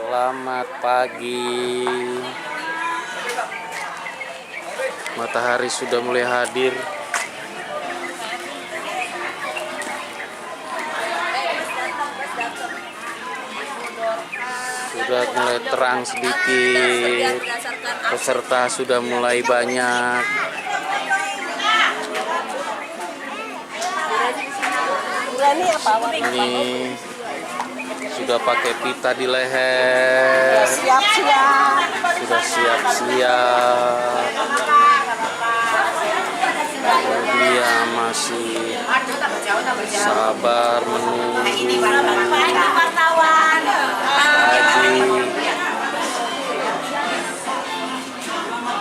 Selamat pagi. Matahari sudah mulai hadir. Sudah mulai terang sedikit. Peserta sudah mulai banyak. Ini sudah pakai pita di leher. Siap-siap. Sudah siap-siap. Dia masih sabar menunggu.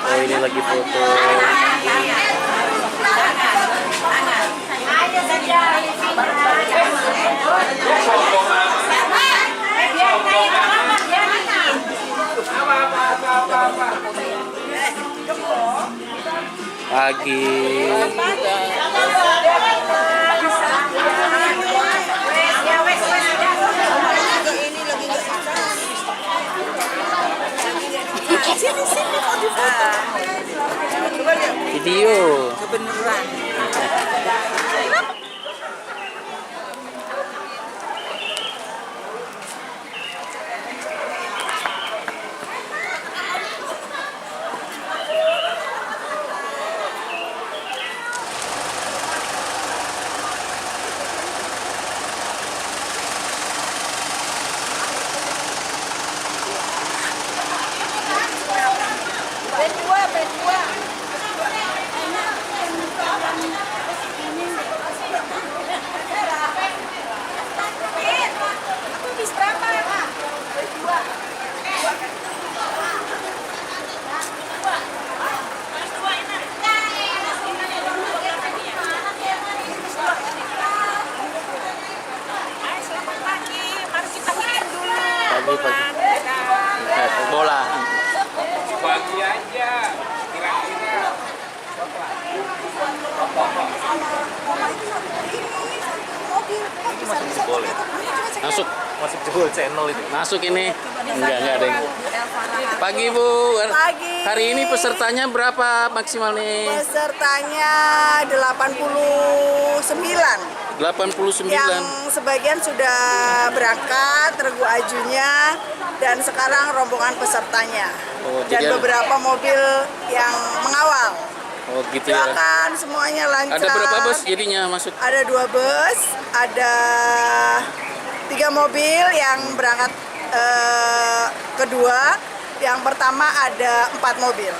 Oh, ini lagi foto. Pagi. Video. Kebenaran. Bola. Pagi aja kira-kira. Masuk. Masih jebol channel itu. Masuk ini. Enggak ada yang. Pagi Bu. Pagi. Hari ini pesertanya berapa maksimal nih? Pesertanya 89. 89. Yang sebagian sudah berangkat, regu ajunya, dan sekarang rombongan pesertanya. Oh, Dan jadi beberapa mobil yang mengawal. Oh gitu ya. Silakan semuanya lancar. Ada berapa bus jadinya masuk? Ada 2 bus, ada 3 mobil yang berangkat kedua. Yang pertama ada 4 mobil.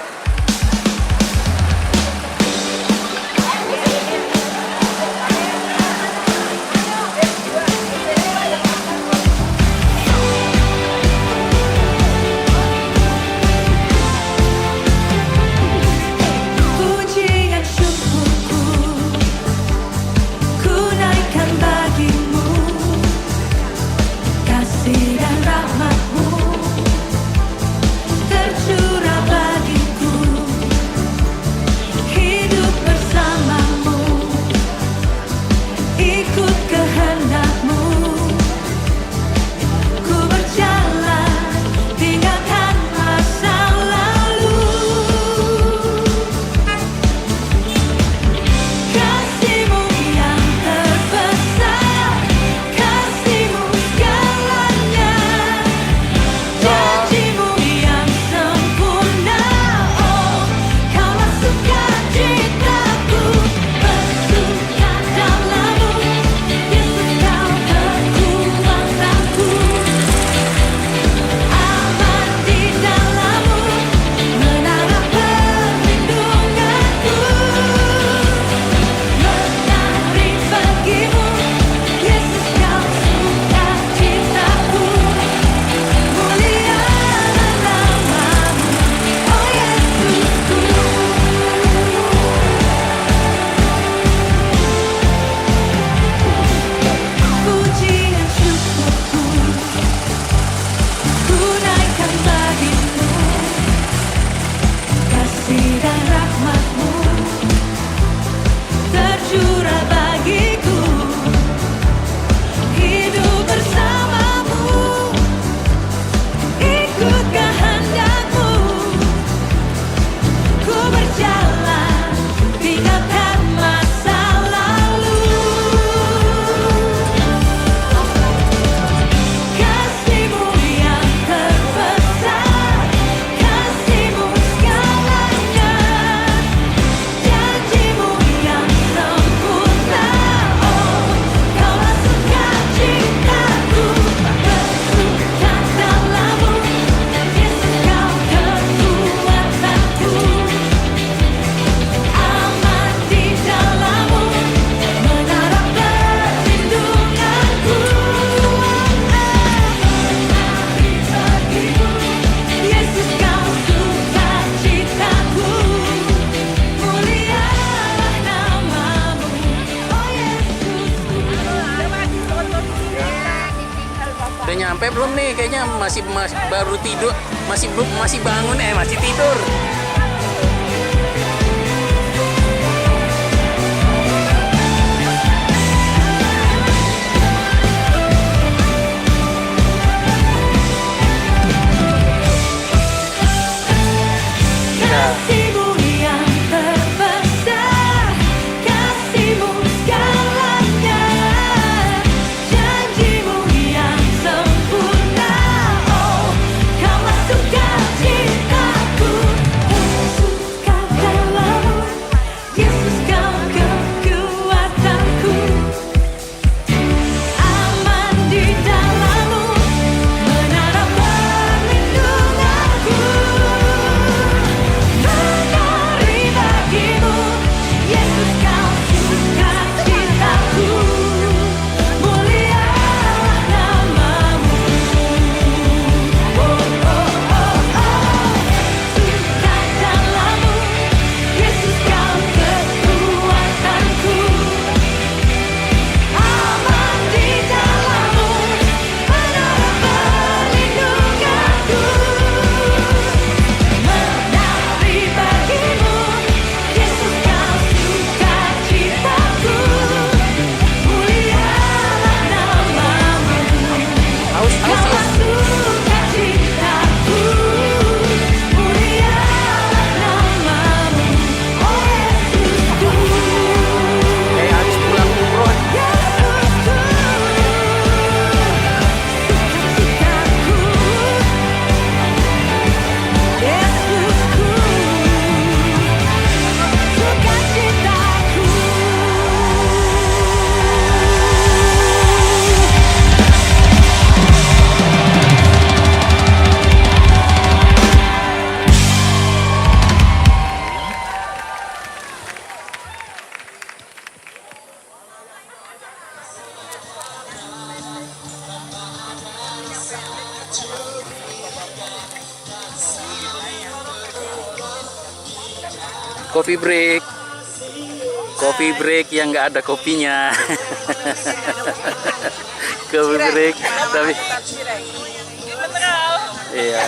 nih kayaknya masih baru tidur, masih bangun masih tidur. Kasihmu yang terbesar, kasihmu segalanya, janjimu yang sempurna. Oh, kau masukkan cintaku, Yesus kau dalammu, Yesus kau kekuatanku, aman di dalammu, menara perlindunganku. Menari bagimu, Yesus kau sukacitaku, mulialah namamu. Oh, oh, oh, oh, suka dalammu, Yesus kau kekuatanku, aman di dalammu, menara perlindunganku. Menari bagimu, Yesus kau sukacitaku, mulialah namamu. Kau sukacitaku, mulialah namamu. Oh Yesusku, Kayak habis pulang umroh. Yesusku, sukacitaku, Yesusku, sukacitaku. Coffee break. Coffee break yang nggak ada kopinya. Coffee break tapi iya.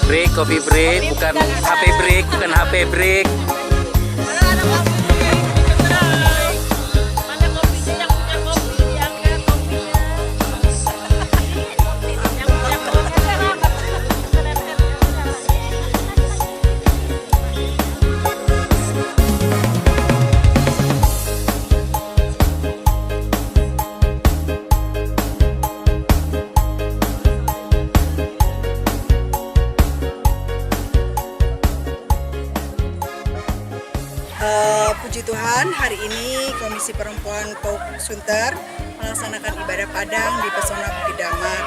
Break, coffee break, bukan HP break, bukan HP break. Puji Tuhan, hari ini Komisi Perempuan PAUK Sunter melaksanakan ibadah Padang di Pesona Bukit Damar.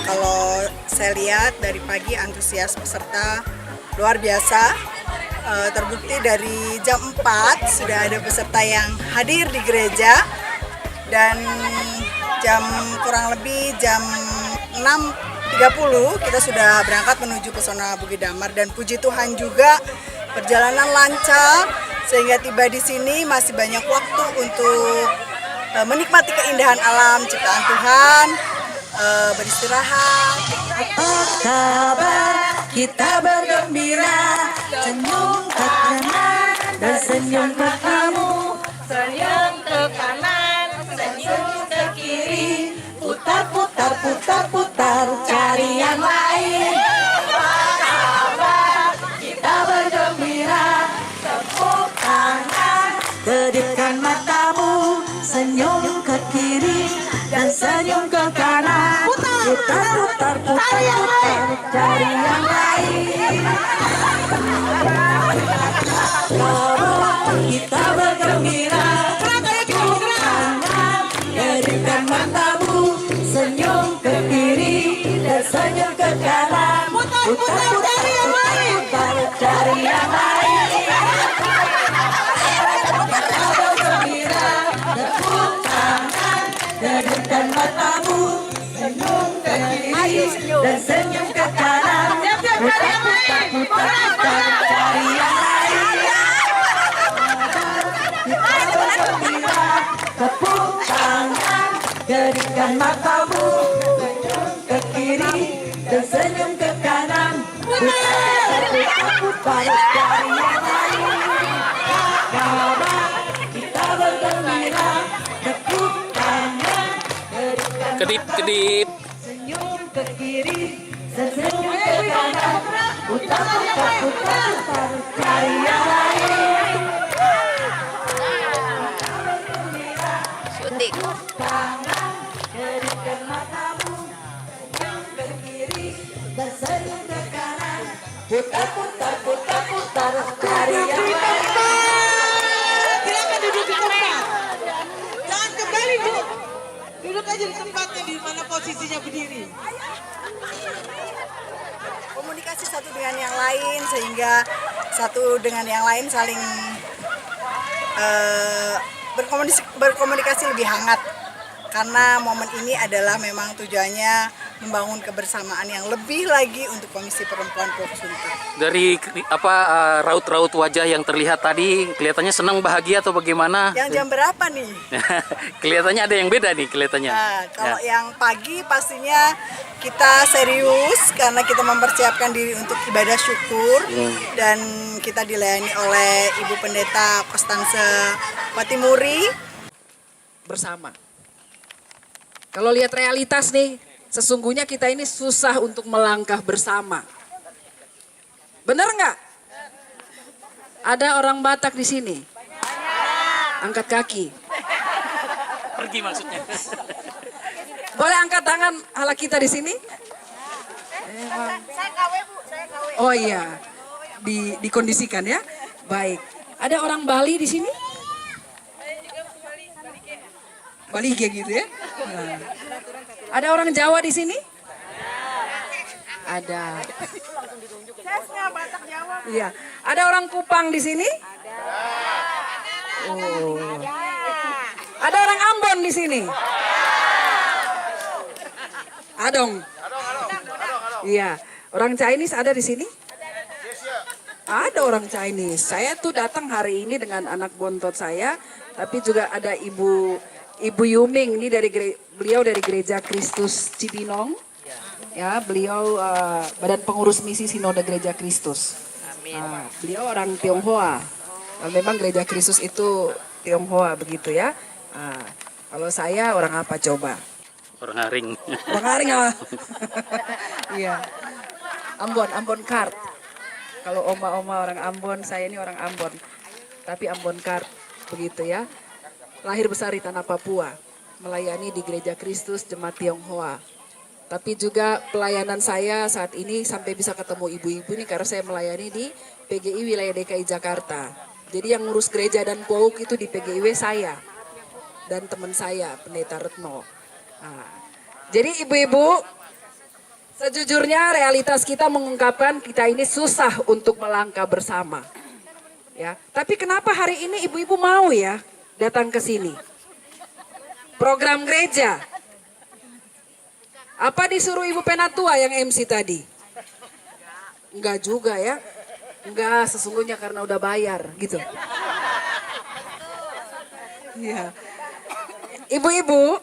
Kalau saya lihat dari pagi antusias peserta luar biasa. Terbukti dari jam 4 sudah ada peserta yang hadir di gereja, dan kurang lebih jam 6.30 kita sudah berangkat menuju Pesona Bukit Damar, dan puji Tuhan juga perjalanan lancar sehingga tiba di sini masih banyak waktu untuk menikmati keindahan alam ciptaan Tuhan, beristirahat. Apa kabar? Kita bergembira, senyum ke kanan dan senyum ke kamu, senyum ke kanan, senyum ke kiri, putar putar putar putar, cari yang lain. Apa kabar? Kita bergembira, tepuk tangan, kedipkan matamu, senyum ke kiri dan senyum ke kanan. Putar. putar, cari yang lain. Mari kita bergembira, keringkan matamu, senyum ke kiri dan senyum ke kanan. Putar, cari yang lain. Kita bergembira, tepuk tangan, keringkan matamu, senyum ke kiri dan senyum ke kanan. Putar, cari yang lain. Kita bergembira, tepuk tangan, keringkan matamu, senyum ke kiri dan senyum ke kanan. Putar, cari yang lain. Kita bergembira, tepuk tangan, keringkan Kedip-kedip. senyum ke kiri, senyum ke kanan. Putar, cari yang lain. Syuting. Tangan, keringkan matamu, senyum ke kiri dan senyum ke kanan. Putar, cari yang lain. Silakan duduk di tempat. Jangan kembali, Bu. Duduk aja di tempatnya di mana posisinya berdiri. Komunikasi satu dengan yang lain sehingga satu dengan yang lain saling berkomunikasi lebih hangat, karena momen ini adalah memang tujuannya membangun kebersamaan yang lebih lagi untuk Komisi Perempuan Pok Sunter. Dari raut-raut wajah yang terlihat tadi, kelihatannya senang, bahagia atau bagaimana? Yang jam berapa nih? Kelihatannya ada yang beda nih kelihatannya. Nah, kalau Ya. yang pagi pastinya kita serius karena kita mempersiapkan diri untuk ibadah syukur dan kita dilayani oleh Ibu Pendeta Konstanse Patimuri. Bersama. Kalau lihat realitas nih, sesungguhnya kita ini susah untuk melangkah bersama. Benar nggak? Ada orang Batak di sini? Angkat kaki. Pergi maksudnya. Boleh angkat tangan ala kita di sini? Oh iya, dikondisikan ya. Baik. Ada orang Bali di sini? Bali kayak gitu ya. Nah. Ada orang Jawa di sini? Ada. Iya. Ada orang Kupang di sini? Oh. Ada orang Ambon di sini? Adong. Iya. Orang Chinese ada di sini? Ada orang Chinese. Saya tuh datang hari ini dengan anak bontot saya, tapi juga ada Ibu Yuming ini beliau dari Gereja Kristus Cibinong. Ya, beliau Badan Pengurus Misi Sinode Gereja Kristus. Beliau orang Tionghoa. Memang Gereja Kristus itu Tionghoa begitu ya. Kalau saya orang apa coba? Orang Haring. Orang Haring apa? Iya. Ambon Kart. Kalau oma-oma orang Ambon, saya ini orang Ambon. Tapi Ambon Kart begitu ya. Lahir besar di tanah Papua, melayani di Gereja Kristus Jemaat Tionghoa. Tapi juga pelayanan saya saat ini sampai bisa ketemu ibu-ibu ini karena saya melayani di PGI wilayah DKI Jakarta. Jadi yang ngurus gereja dan POUK itu di PGIW saya dan teman saya, Pendeta Retno. Nah, jadi ibu-ibu, sejujurnya realitas kita mengungkapkan kita ini susah untuk melangkah bersama. Ya, tapi kenapa hari ini ibu-ibu mau ya datang ke sini? Program gereja. Apa disuruh Ibu Penatua yang MC tadi? Enggak juga ya. Enggak, sesungguhnya karena udah bayar gitu. Iya. Ibu-ibu,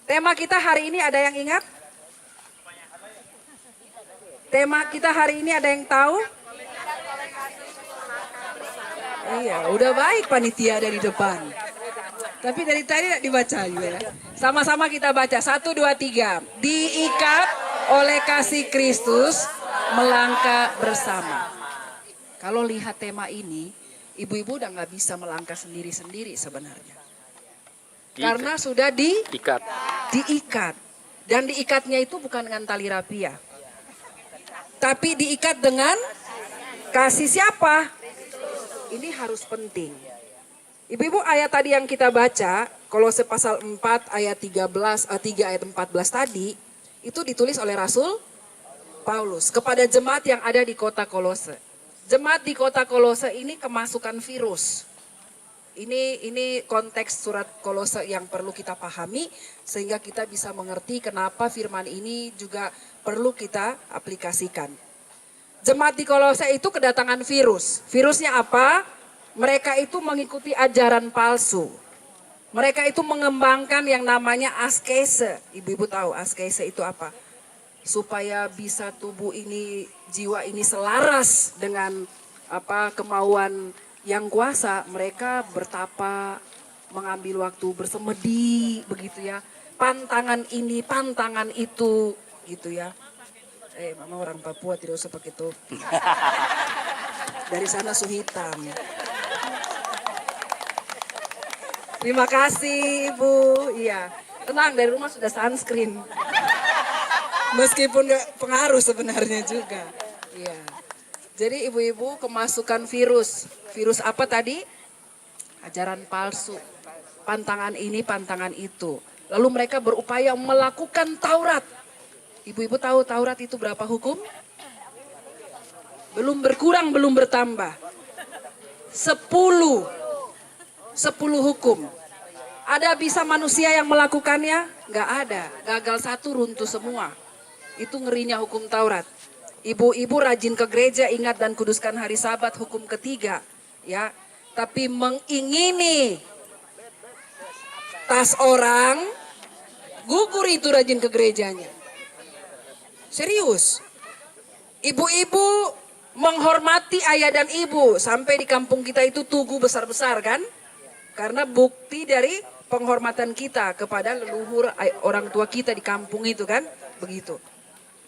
tema kita hari ini ada yang ingat? Tema kita hari ini ada yang tahu? Iya, udah baik panitia dari depan. Tapi dari tadi tidak dibaca juga ya. Sama-sama kita baca. 1, 2, 3. Diikat oleh kasih Kristus, melangkah bersama. Kalau lihat tema ini, ibu-ibu udah nggak bisa melangkah sendiri-sendiri sebenarnya. Karena sudah diikat. Dan diikatnya itu bukan dengan tali rapia. Tapi diikat dengan kasih siapa? Ini harus penting. Ibu-ibu, ayat tadi yang kita baca, Kolose pasal 4 ayat 3 ayat 14 tadi, itu ditulis oleh Rasul Paulus kepada jemaat yang ada di kota Kolose. Jemaat di kota Kolose ini kemasukan virus. Ini konteks surat Kolose yang perlu kita pahami sehingga kita bisa mengerti kenapa firman ini juga perlu kita aplikasikan. Jemaat di Kolose itu kedatangan virus. Virusnya apa? Mereka itu mengikuti ajaran palsu. Mereka itu mengembangkan yang namanya askese. Ibu-ibu tahu askese itu apa? Supaya bisa tubuh ini, jiwa ini selaras dengan kemauan yang kuasa, mereka bertapa, mengambil waktu bersemedi, begitu ya. Pantangan ini, pantangan itu, gitu ya. Mama orang Papua tidak usah pakai topi. Dari sana suhu hitam. Terima kasih Ibu. Iya, tenang, dari rumah sudah sunscreen. Meskipun gak pengaruh sebenarnya juga. Iya. Jadi ibu-ibu kemasukan virus. Virus apa tadi? Ajaran palsu. Pantangan ini, pantangan itu. Lalu mereka berupaya melakukan Taurat. Ibu-ibu tahu Taurat itu berapa hukum? Belum berkurang, belum bertambah. 10 hukum. Ada bisa manusia yang melakukannya? Gak ada. Gagal satu, runtuh semua. Itu ngerinya hukum Taurat. Ibu-ibu rajin ke gereja, ingat dan kuduskan hari Sabat, hukum ketiga. Ya, tapi mengingini tas orang, gugur itu rajin ke gerejanya. Serius. Ibu-ibu menghormati ayah dan ibu. Sampai di kampung kita itu tugu besar-besar kan? Karena bukti dari penghormatan kita kepada leluhur orang tua kita di kampung itu kan? Begitu.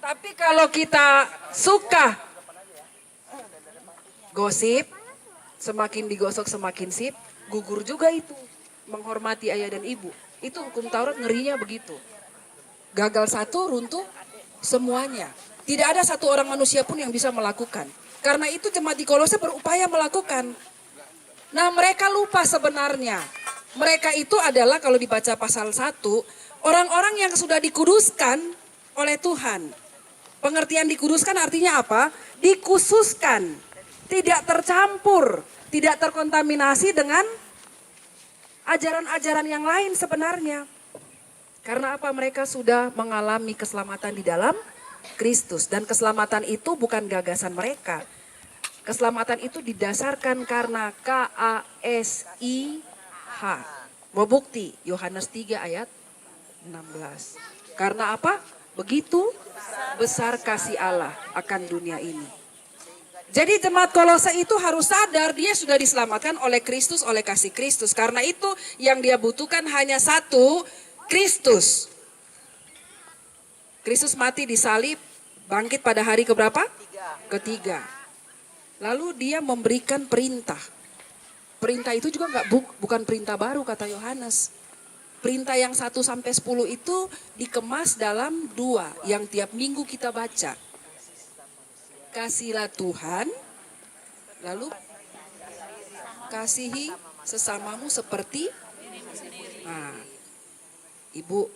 Tapi kalau kita suka gosip, semakin digosok semakin sip, gugur juga itu. Menghormati ayah dan ibu. Itu hukum Taurat ngerinya begitu. Gagal satu, runtuh semuanya. Tidak ada satu orang manusia pun yang bisa melakukan. Karena itu jemaat di Kolose berupaya melakukan. Nah, mereka lupa sebenarnya. Mereka itu adalah kalau dibaca pasal 1, orang-orang yang sudah dikuduskan oleh Tuhan. Pengertian dikuduskan artinya apa? Dikhususkan, tidak tercampur, tidak terkontaminasi dengan ajaran-ajaran yang lain sebenarnya. Karena apa? Mereka sudah mengalami keselamatan di dalam Kristus. Dan keselamatan itu bukan gagasan mereka. Keselamatan itu didasarkan karena KASIH. Mau bukti? Yohanes 3 ayat 16. Karena apa? Begitu besar kasih Allah akan dunia ini. Jadi jemaat Kolose itu harus sadar dia sudah diselamatkan oleh Kristus, oleh kasih Kristus. Karena itu yang dia butuhkan hanya satu, Kristus. Kristus mati di salib, bangkit pada hari keberapa? Ketiga. Lalu dia memberikan perintah. Perintah itu juga bukan perintah baru kata Yohanes. Perintah yang 1 sampai 10 itu dikemas dalam 2 yang tiap minggu kita baca. Kasihilah Tuhan, lalu kasihi sesamamu seperti. Nah, ibu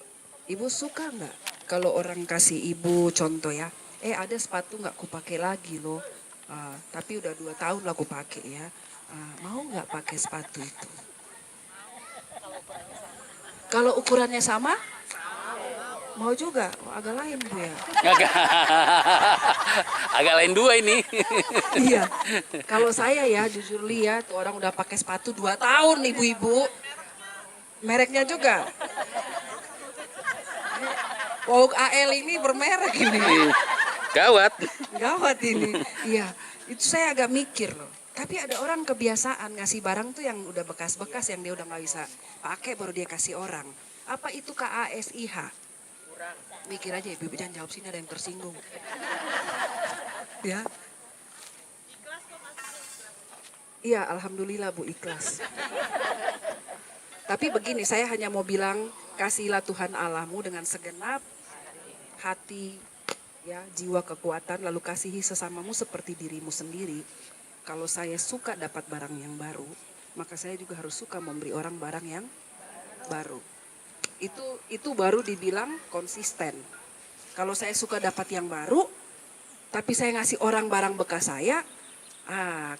suka nggak kalau orang kasih ibu contoh ya? Ada sepatu nggak kupakai lagi loh. Tapi udah 2 tahun lah aku pakai ya. Mau nggak pakai sepatu itu? Kalau ukurannya sama? Mau juga? Agak lain Bu ya. Agak lain 2 ini. Iya. Kalau saya ya jujur lihat orang udah pakai sepatu 2 tahun ibu-ibu. Mereknya juga. Wow, AL ini bermerek ini. Gawat ini. Iya, itu saya agak mikir loh. Tapi ada orang kebiasaan ngasih barang tuh yang udah bekas-bekas yang dia udah nggak bisa pakai baru dia kasih orang. Apa itu KASIH? Mikir aja ibu jangan jawab sini ada yang tersinggung. Ya. Iya, alhamdulillah Bu ikhlas. Tapi begini, saya hanya mau bilang kasihilah Tuhan Allahmu dengan segenap hati, ya, jiwa, kekuatan, lalu kasihi sesamamu seperti dirimu sendiri. Kalau saya suka dapat barang yang baru, maka saya juga harus suka memberi orang barang yang baru. Itu baru dibilang konsisten. Kalau saya suka dapat yang baru, tapi saya ngasih orang barang bekas saya,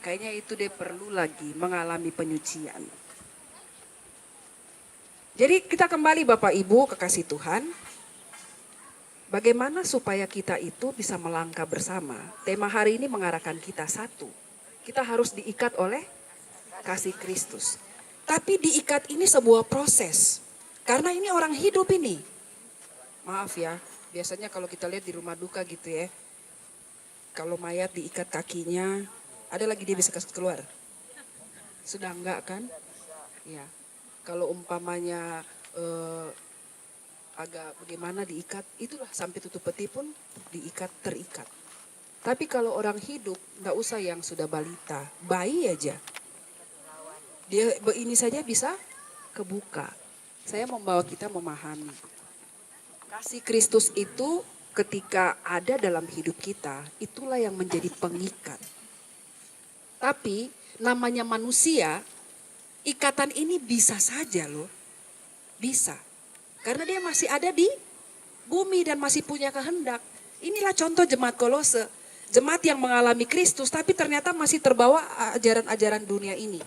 kayaknya itu dia perlu lagi mengalami penyucian. Jadi kita kembali Bapak Ibu kekasih Tuhan, bagaimana supaya kita itu bisa melangkah bersama. Tema hari ini mengarahkan kita satu. Kita harus diikat oleh kasih Kristus. Tapi diikat ini sebuah proses. Karena ini orang hidup ini. Maaf ya, biasanya kalau kita lihat di rumah duka gitu ya. Kalau mayat diikat kakinya, ada lagi dia bisa keluar. Sudah enggak kan? Ya. Kalau umpamanya agak bagaimana diikat, itulah sampai tutup peti pun diikat, terikat. Tapi kalau orang hidup, enggak usah yang sudah balita, bayi aja. Dia ini saja bisa kebuka. Saya membawa kita memahami. Kasih Kristus itu ketika ada dalam hidup kita, itulah yang menjadi pengikat. Tapi namanya manusia, ikatan ini bisa saja loh. Bisa. Karena dia masih ada di bumi dan masih punya kehendak. Inilah contoh jemaat Kolose. Jemaat yang mengalami Kristus tapi ternyata masih terbawa ajaran-ajaran dunia ini.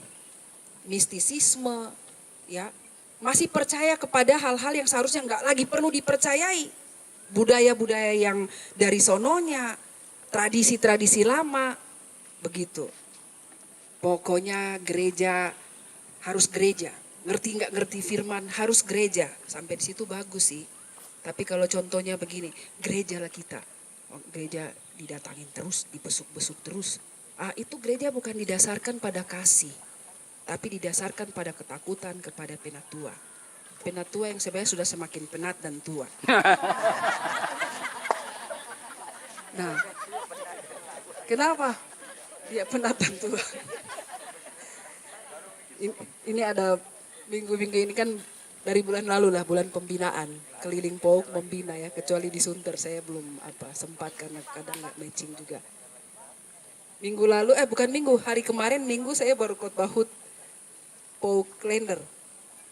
Mistisisme, ya, masih percaya kepada hal-hal yang seharusnya nggak lagi perlu dipercayai. Budaya-budaya yang dari sononya, tradisi-tradisi lama, begitu. Pokoknya gereja harus gereja. Ngerti nggak ngerti firman harus gereja. Sampai di situ bagus sih. Tapi kalau contohnya begini, gereja lah kita. Gereja didatangin terus, dibesuk-besuk terus. Itu gereja bukan didasarkan pada kasih. Tapi didasarkan pada ketakutan kepada penatua. Penatua yang sebenarnya sudah semakin penat dan tua. Nah, kenapa dia penat dan tua? Ini ada minggu-minggu ini kan dari bulan lalu lah, bulan pembinaan. Keliling POUK membina ya, kecuali di Sunter saya belum sempat karena kadang nggak matching juga. Minggu lalu, hari kemarin minggu saya baru khotbah HUT POUK Klender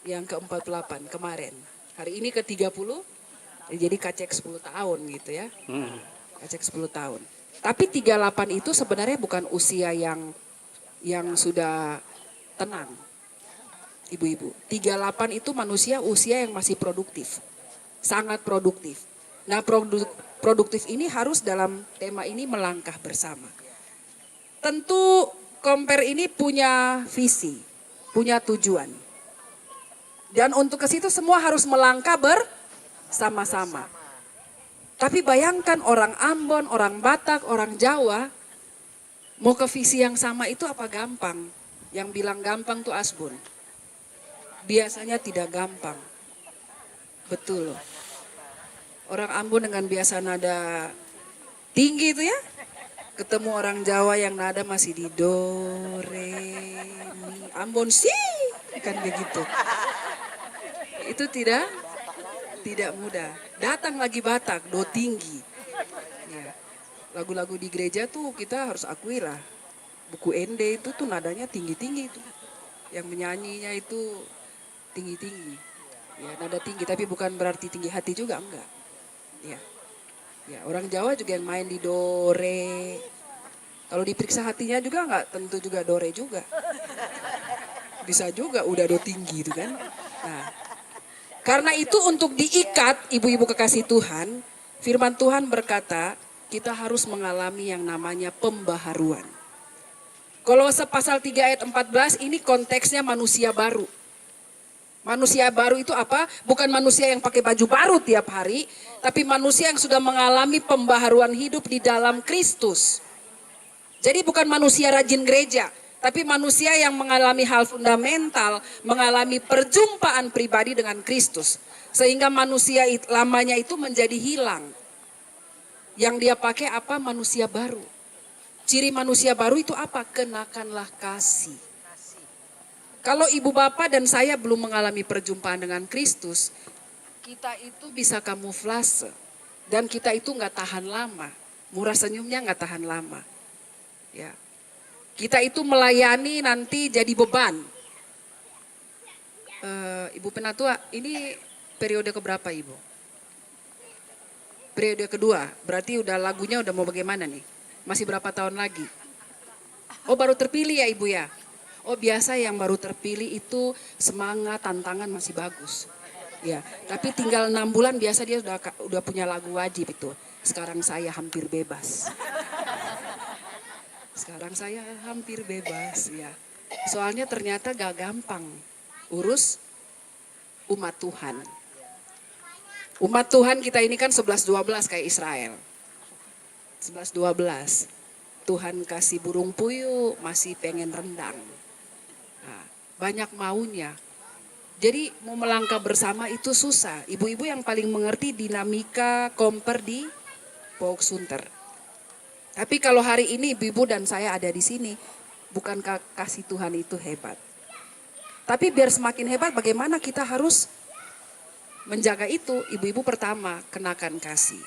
yang ke-48 kemarin. Hari ini ke-30, jadi kacek 10 tahun gitu ya. Kacek 10 tahun. Tapi 38 itu sebenarnya bukan usia yang sudah tenang. Ibu-ibu, 38 itu manusia usia yang masih produktif. Sangat produktif. Nah produktif ini harus dalam tema ini melangkah bersama. Tentu Compare ini punya visi, punya tujuan. Dan untuk ke situ semua harus melangkah bersama-sama. Tapi bayangkan orang Ambon, orang Batak, orang Jawa, mau ke visi yang sama itu apa gampang? Yang bilang gampang tuh Asbun. Biasanya tidak gampang. Betul loh. Orang Ambon dengan biasa nada tinggi itu ya. Ketemu orang Jawa yang nada masih di do, re, mi. Ambon sih kan begitu. Itu tidak mudah. Datang lagi Batak, do tinggi. Ya. Lagu-lagu di gereja tuh kita harus akui lah. Buku Ende itu tuh nadanya tinggi-tinggi itu. Yang menyanyinya itu tinggi-tinggi. Ya, nada tinggi tapi bukan berarti tinggi hati juga, enggak. Ya. Ya, orang Jawa juga yang main di do, re. Kalau diperiksa hatinya juga enggak tentu juga do, re juga. Bisa juga udah do tinggi itu kan. Nah, karena itu untuk diikat ibu-ibu kekasih Tuhan, firman Tuhan berkata kita harus mengalami yang namanya pembaharuan. Kolose pasal 3 ayat 14 ini konteksnya manusia baru. Manusia baru itu apa? Bukan manusia yang pakai baju baru tiap hari, tapi manusia yang sudah mengalami pembaharuan hidup di dalam Kristus. Jadi bukan manusia rajin gereja, tapi manusia yang mengalami hal fundamental, mengalami perjumpaan pribadi dengan Kristus. Sehingga manusia lamanya itu menjadi hilang. Yang dia pakai apa? Manusia baru. Ciri manusia baru itu apa? Kenakanlah kasih. Kalau ibu bapak dan saya belum mengalami perjumpaan dengan Kristus, kita itu bisa kamuflase. Dan kita itu nggak tahan lama. Murah senyumnya nggak tahan lama. Ya. Kita itu melayani nanti jadi beban. Ibu Penatua, ini periode keberapa Ibu? Periode kedua, berarti udah lagunya udah mau bagaimana nih? Masih berapa tahun lagi? Oh baru terpilih ya Ibu ya? Oh biasa yang baru terpilih itu semangat, tantangan masih bagus. Ya, tapi tinggal 6 bulan biasa dia udah punya lagu wajib itu. Sekarang saya hampir bebas. Sekarang saya hampir bebas ya. Soalnya ternyata gak gampang urus umat Tuhan. Umat Tuhan kita ini kan 11-12 kayak Israel. 11-12. Tuhan kasih burung puyuh masih pengen rendang. Nah, banyak maunya. Jadi mau melangkah bersama itu susah. Ibu-ibu yang paling mengerti dinamika komper di Pauk Sunter. Tapi kalau hari ini ibu-ibu dan saya ada di sini, bukankah kasih Tuhan itu hebat? Tapi biar semakin hebat bagaimana kita harus menjaga itu. Ibu-ibu pertama kenakan kasih.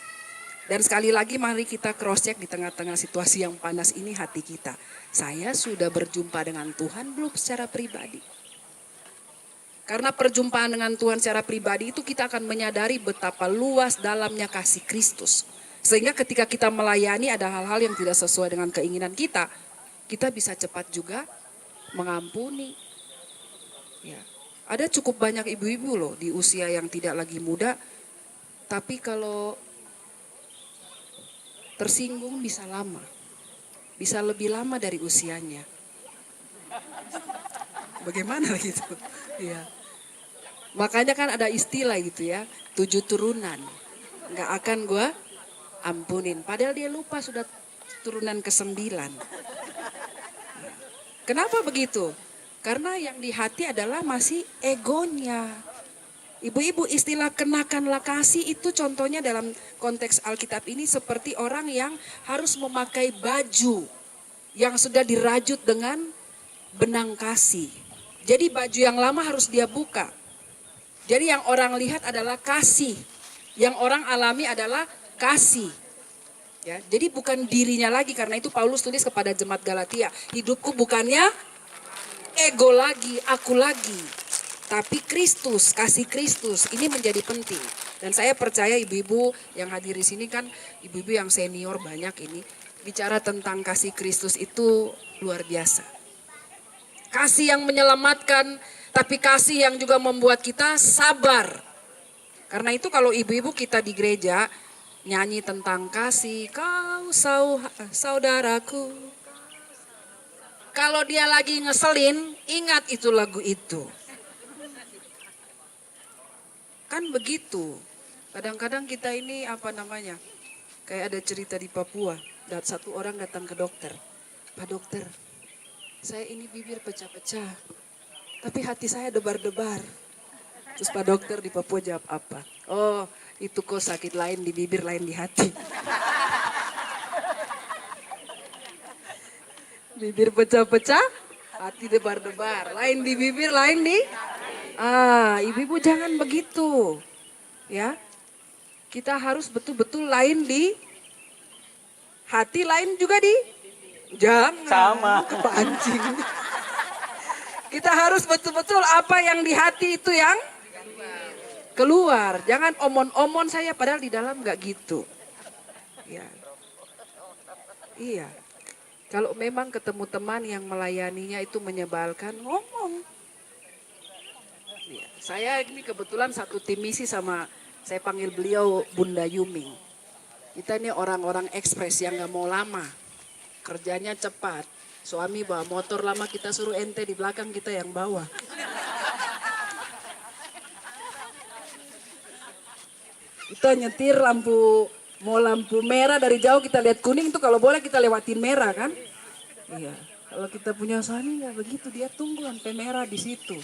Dan sekali lagi mari kita cross check di tengah-tengah situasi yang panas ini hati kita. Saya sudah berjumpa dengan Tuhan belum secara pribadi? Karena perjumpaan dengan Tuhan secara pribadi itu kita akan menyadari betapa luas dalamnya kasih Kristus. Sehingga ketika kita melayani ada hal-hal yang tidak sesuai dengan keinginan kita bisa cepat juga mengampuni. Ya. Ada cukup banyak ibu-ibu loh di usia yang tidak lagi muda, tapi kalau tersinggung bisa lama. Bisa lebih lama dari usianya. Bagaimana gitu? Ya. Makanya kan ada istilah gitu ya, 7 turunan. Nggak akan gue ampunin. Padahal dia lupa sudah turunan ke-9. Kenapa begitu? Karena yang di hati adalah masih egonya. Ibu-ibu istilah kenakanlah kasih itu contohnya dalam konteks Alkitab ini seperti orang yang harus memakai baju yang sudah dirajut dengan benang kasih. Jadi baju yang lama harus dia buka. Jadi yang orang lihat adalah kasih. Yang orang alami adalah kasih. Ya, jadi bukan dirinya lagi, karena itu Paulus tulis kepada jemaat Galatia. Hidupku bukannya ego lagi, aku lagi. Tapi Kristus, kasih Kristus, ini menjadi penting. Dan saya percaya ibu-ibu yang hadir di sini kan, ibu-ibu yang senior banyak ini. Bicara tentang kasih Kristus itu luar biasa. Kasih yang menyelamatkan, tapi kasih yang juga membuat kita sabar. Karena itu kalau ibu-ibu kita di gereja nyanyi tentang kasih, kau saudaraku. Kalau dia lagi ngeselin, ingat itu lagu itu. Kan begitu. Kadang-kadang kita ini kayak ada cerita di Papua. Dan satu orang datang ke dokter. Pak dokter, saya ini bibir pecah-pecah. Tapi hati saya debar-debar. Terus Pak dokter di Papua jawab apa? Oh, itu kok sakit lain di bibir, lain di hati. Bibir pecah-pecah, hati debar-debar. Lain di bibir, lain di... ibu-ibu jangan begitu. Ya. Kita harus betul-betul lain di hati, lain juga di... Jangan. Sama. Kepancing. Kita harus betul-betul apa yang di hati itu yang keluar. Jangan omon-omon saya padahal di dalam nggak gitu. Ya. Iya. Kalau memang ketemu teman yang melayaninya itu menyebalkan, ngomong. Ya. Saya ini kebetulan satu tim misi sama, saya panggil beliau Bunda Yuming. Kita ini orang-orang ekspres yang nggak mau lama. Kerjanya cepat. Suami bawa motor lama, kita suruh ente di belakang, kita yang bawa. Kita nyetir lampu merah dari jauh kita lihat kuning itu kalau boleh kita lewatin merah kan? Iya. Kalau kita punya suami nggak begitu, dia tunggu sampai merah di situ.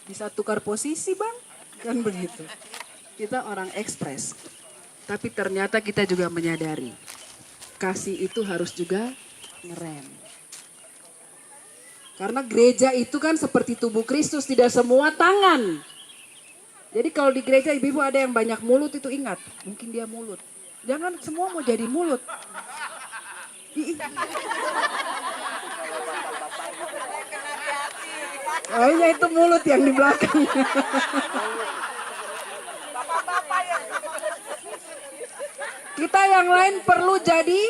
Bisa tukar posisi bang, kan begitu. Kita orang ekspres. Tapi ternyata kita juga menyadari kasih itu harus juga ngerem. Karena gereja itu kan seperti tubuh Kristus, tidak semua tangan. Jadi kalau di gereja ibu-ibu ada yang banyak mulut itu ingat, mungkin dia mulut. Jangan semua mau jadi mulut. Ih. Kayaknya itu mulut yang di belakang. Kita yang lain perlu jadi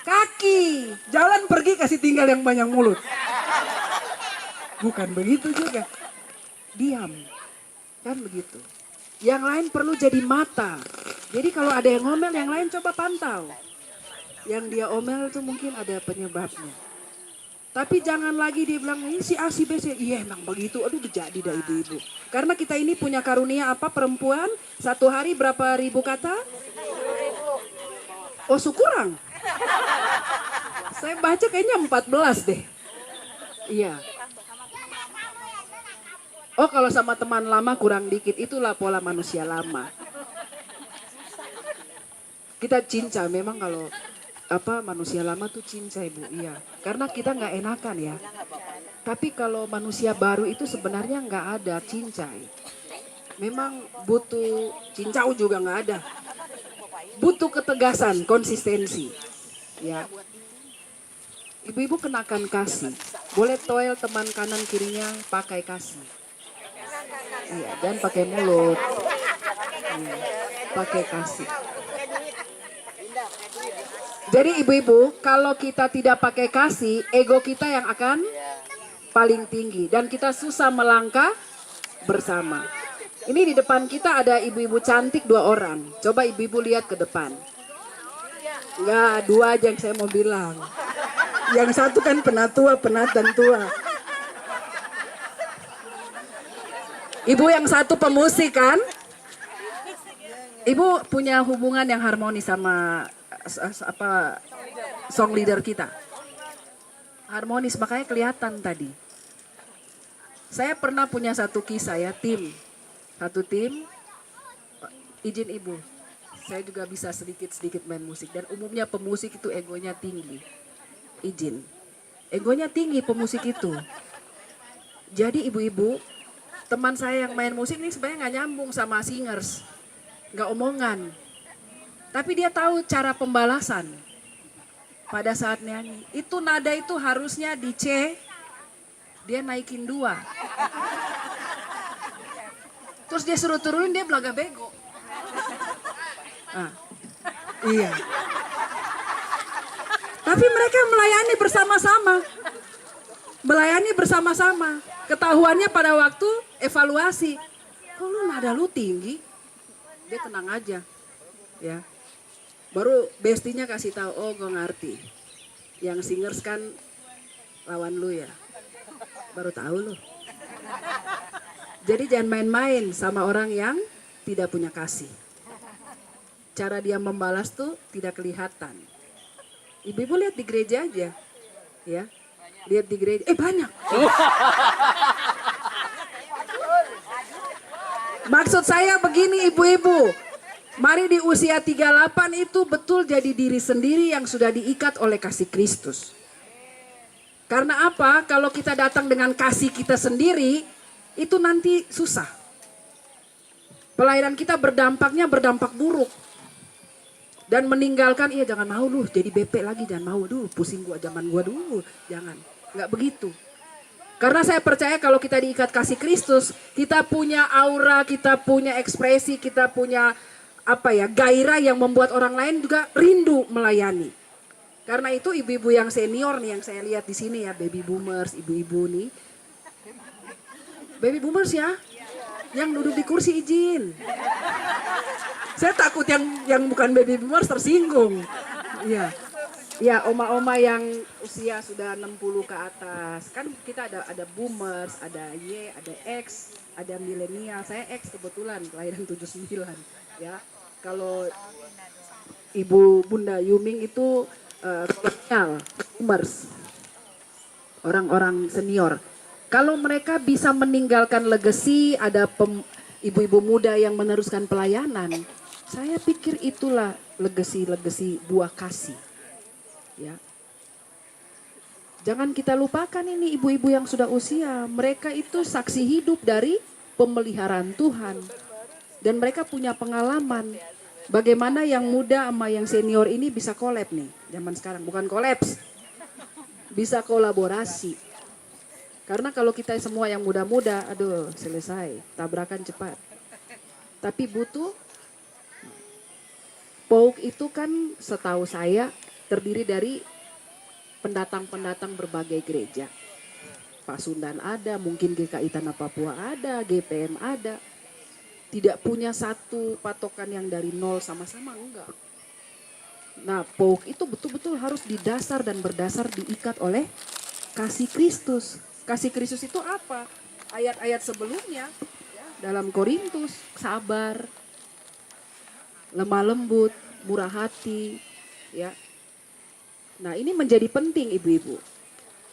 kaki. Jalan pergi kasih tinggal yang banyak mulut. Bukan begitu juga. Diam. Kan begitu. Yang lain perlu jadi mata. Jadi kalau ada yang ngomel, yang lain coba pantau. Yang dia omel itu mungkin ada penyebabnya. Tapi jangan lagi dia bilang, ini si A, si B, si iya emang begitu. Aduh jadi dah ibu-ibu. Karena kita ini punya karunia apa perempuan? Satu hari berapa ribu kata? Oh kurang. Saya baca kayaknya 14 deh. Iya. Oh kalau sama teman lama kurang dikit, itulah pola manusia lama. Kita cinca memang kalau manusia lama tuh cinca ibu, iya. Karena kita nggak enakan ya. Tapi kalau manusia baru itu sebenarnya nggak ada cincai. Memang butuh cincau juga nggak ada. Butuh ketegasan, konsistensi, ya. Ibu-ibu kenakan kasih. Boleh toel teman kanan kirinya pakai kasih. Iya, dan pakai mulut. Iya, pakai kasih. Jadi ibu-ibu, kalau kita tidak pakai kasih, ego kita yang akan paling tinggi. Dan kita susah melangkah bersama. Ini di depan kita ada ibu-ibu cantik 2 orang. Coba ibu-ibu lihat ke depan. Enggak, 2 aja yang saya mau bilang. Yang satu kan penatua, penatan tua. Ibu yang satu pemusik kan? Ibu punya hubungan yang harmonis sama song leader kita. Harmonis, makanya kelihatan tadi. Saya pernah punya satu kisah ya, satu tim, izin ibu, saya juga bisa sedikit-sedikit main musik. Dan umumnya pemusik itu egonya tinggi, izin. Egonya tinggi pemusik itu. Jadi ibu-ibu, teman saya yang main musik ini sebenarnya nggak nyambung sama singers. Nggak omongan. Tapi dia tahu cara pembalasan pada saat nyanyi. Itu nada itu harusnya di C, dia naikin 2. Terus dia suruh turunin, dia belaga bego. Iya. Tapi mereka melayani bersama-sama. Melayani bersama-sama. Ketahuannya pada waktu evaluasi. Kok lu nada lu tinggi? Dia tenang aja. Ya. Baru bestinya kasih tahu, oh gue ngerti. Yang singers kan lawan lu ya. Baru tahu lu. Jadi jangan main-main sama orang yang tidak punya kasih. Cara dia membalas tuh tidak kelihatan. Ibu-ibu lihat di gereja aja. Ya. Lihat di gereja, banyak. Maksud saya begini ibu-ibu. Mari di usia 38 itu betul jadi diri sendiri yang sudah diikat oleh kasih Kristus. Karena apa? Kalau kita datang dengan kasih kita sendiri, itu nanti susah. Pelayanan kita berdampak buruk. Dan meninggalkan, iya jangan mau lu jadi BP lagi, jangan mau. Duh pusing gua, zaman gua dulu. Jangan, nggak begitu. Karena saya percaya kalau kita diikat kasih Kristus, kita punya aura, kita punya ekspresi, kita punya gairah yang membuat orang lain juga rindu melayani. Karena itu ibu-ibu yang senior nih yang saya lihat di sini ya, baby boomers, ibu-ibu nih. Baby boomers ya, yang duduk di kursi izin. Saya takut yang bukan baby boomers tersinggung. Iya. Ya, oma-oma yang usia sudah 60 ke atas. Kan kita ada boomers, ada Y, ada X, ada milenial. Saya X kebetulan, kelahiran 79 ya. Kalau Ibu Bunda Yuming itu kolonial, boomers. Orang-orang senior. Kalau mereka bisa meninggalkan legacy, ada ibu-ibu muda yang meneruskan pelayanan, saya pikir itulah legacy buah kasih. Ya. Jangan kita lupakan ini ibu-ibu yang sudah usia, mereka itu saksi hidup dari pemeliharaan Tuhan. Dan mereka punya pengalaman. Bagaimana yang muda sama yang senior ini bisa collab nih zaman sekarang, bukan kolaps. Bisa kolaborasi. Karena kalau kita semua yang muda-muda, aduh selesai, tabrakan cepat. Tapi butuh POUK itu kan setahu saya terdiri dari pendatang-pendatang berbagai gereja. Pasundan ada, mungkin GKI Tanah Papua ada, GPM ada. Tidak punya satu patokan yang dari nol sama-sama, enggak. Nah, POUK itu betul-betul harus didasar dan berdasar diikat oleh kasih Kristus. Kasih Kristus itu apa? Ayat-ayat sebelumnya ya, dalam Korintus, sabar, lemah lembut, murah hati, ya. Nah, ini menjadi penting ibu-ibu.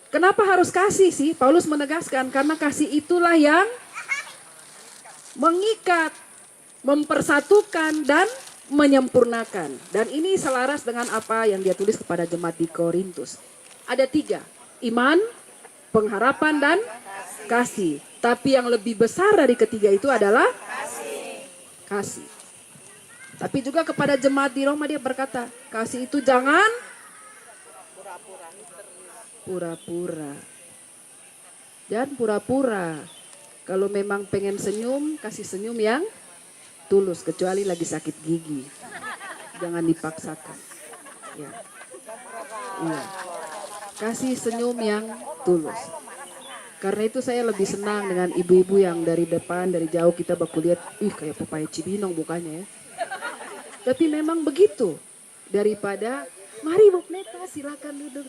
Kenapa harus kasih sih? Paulus menegaskan karena kasih itulah yang mengikat, mempersatukan dan menyempurnakan. Dan ini selaras dengan apa yang dia tulis kepada jemaat di Korintus. Ada 3, iman, pengharapan dan kasih. Tapi yang lebih besar dari ketiga itu adalah kasih. Tapi juga kepada jemaat di Roma dia berkata, kasih itu jangan pura-pura. Dan pura-pura. Kalau memang pengen senyum, kasih senyum yang tulus. Kecuali lagi sakit gigi. Jangan dipaksakan. Ya. Iya. Kasih senyum yang tulus. Karena itu saya lebih senang dengan ibu-ibu yang dari depan, dari jauh kita baku lihat, kayak Popeye Cibinong mukanya ya. Tapi memang begitu. Daripada, mari Bu Pendeta silakan duduk.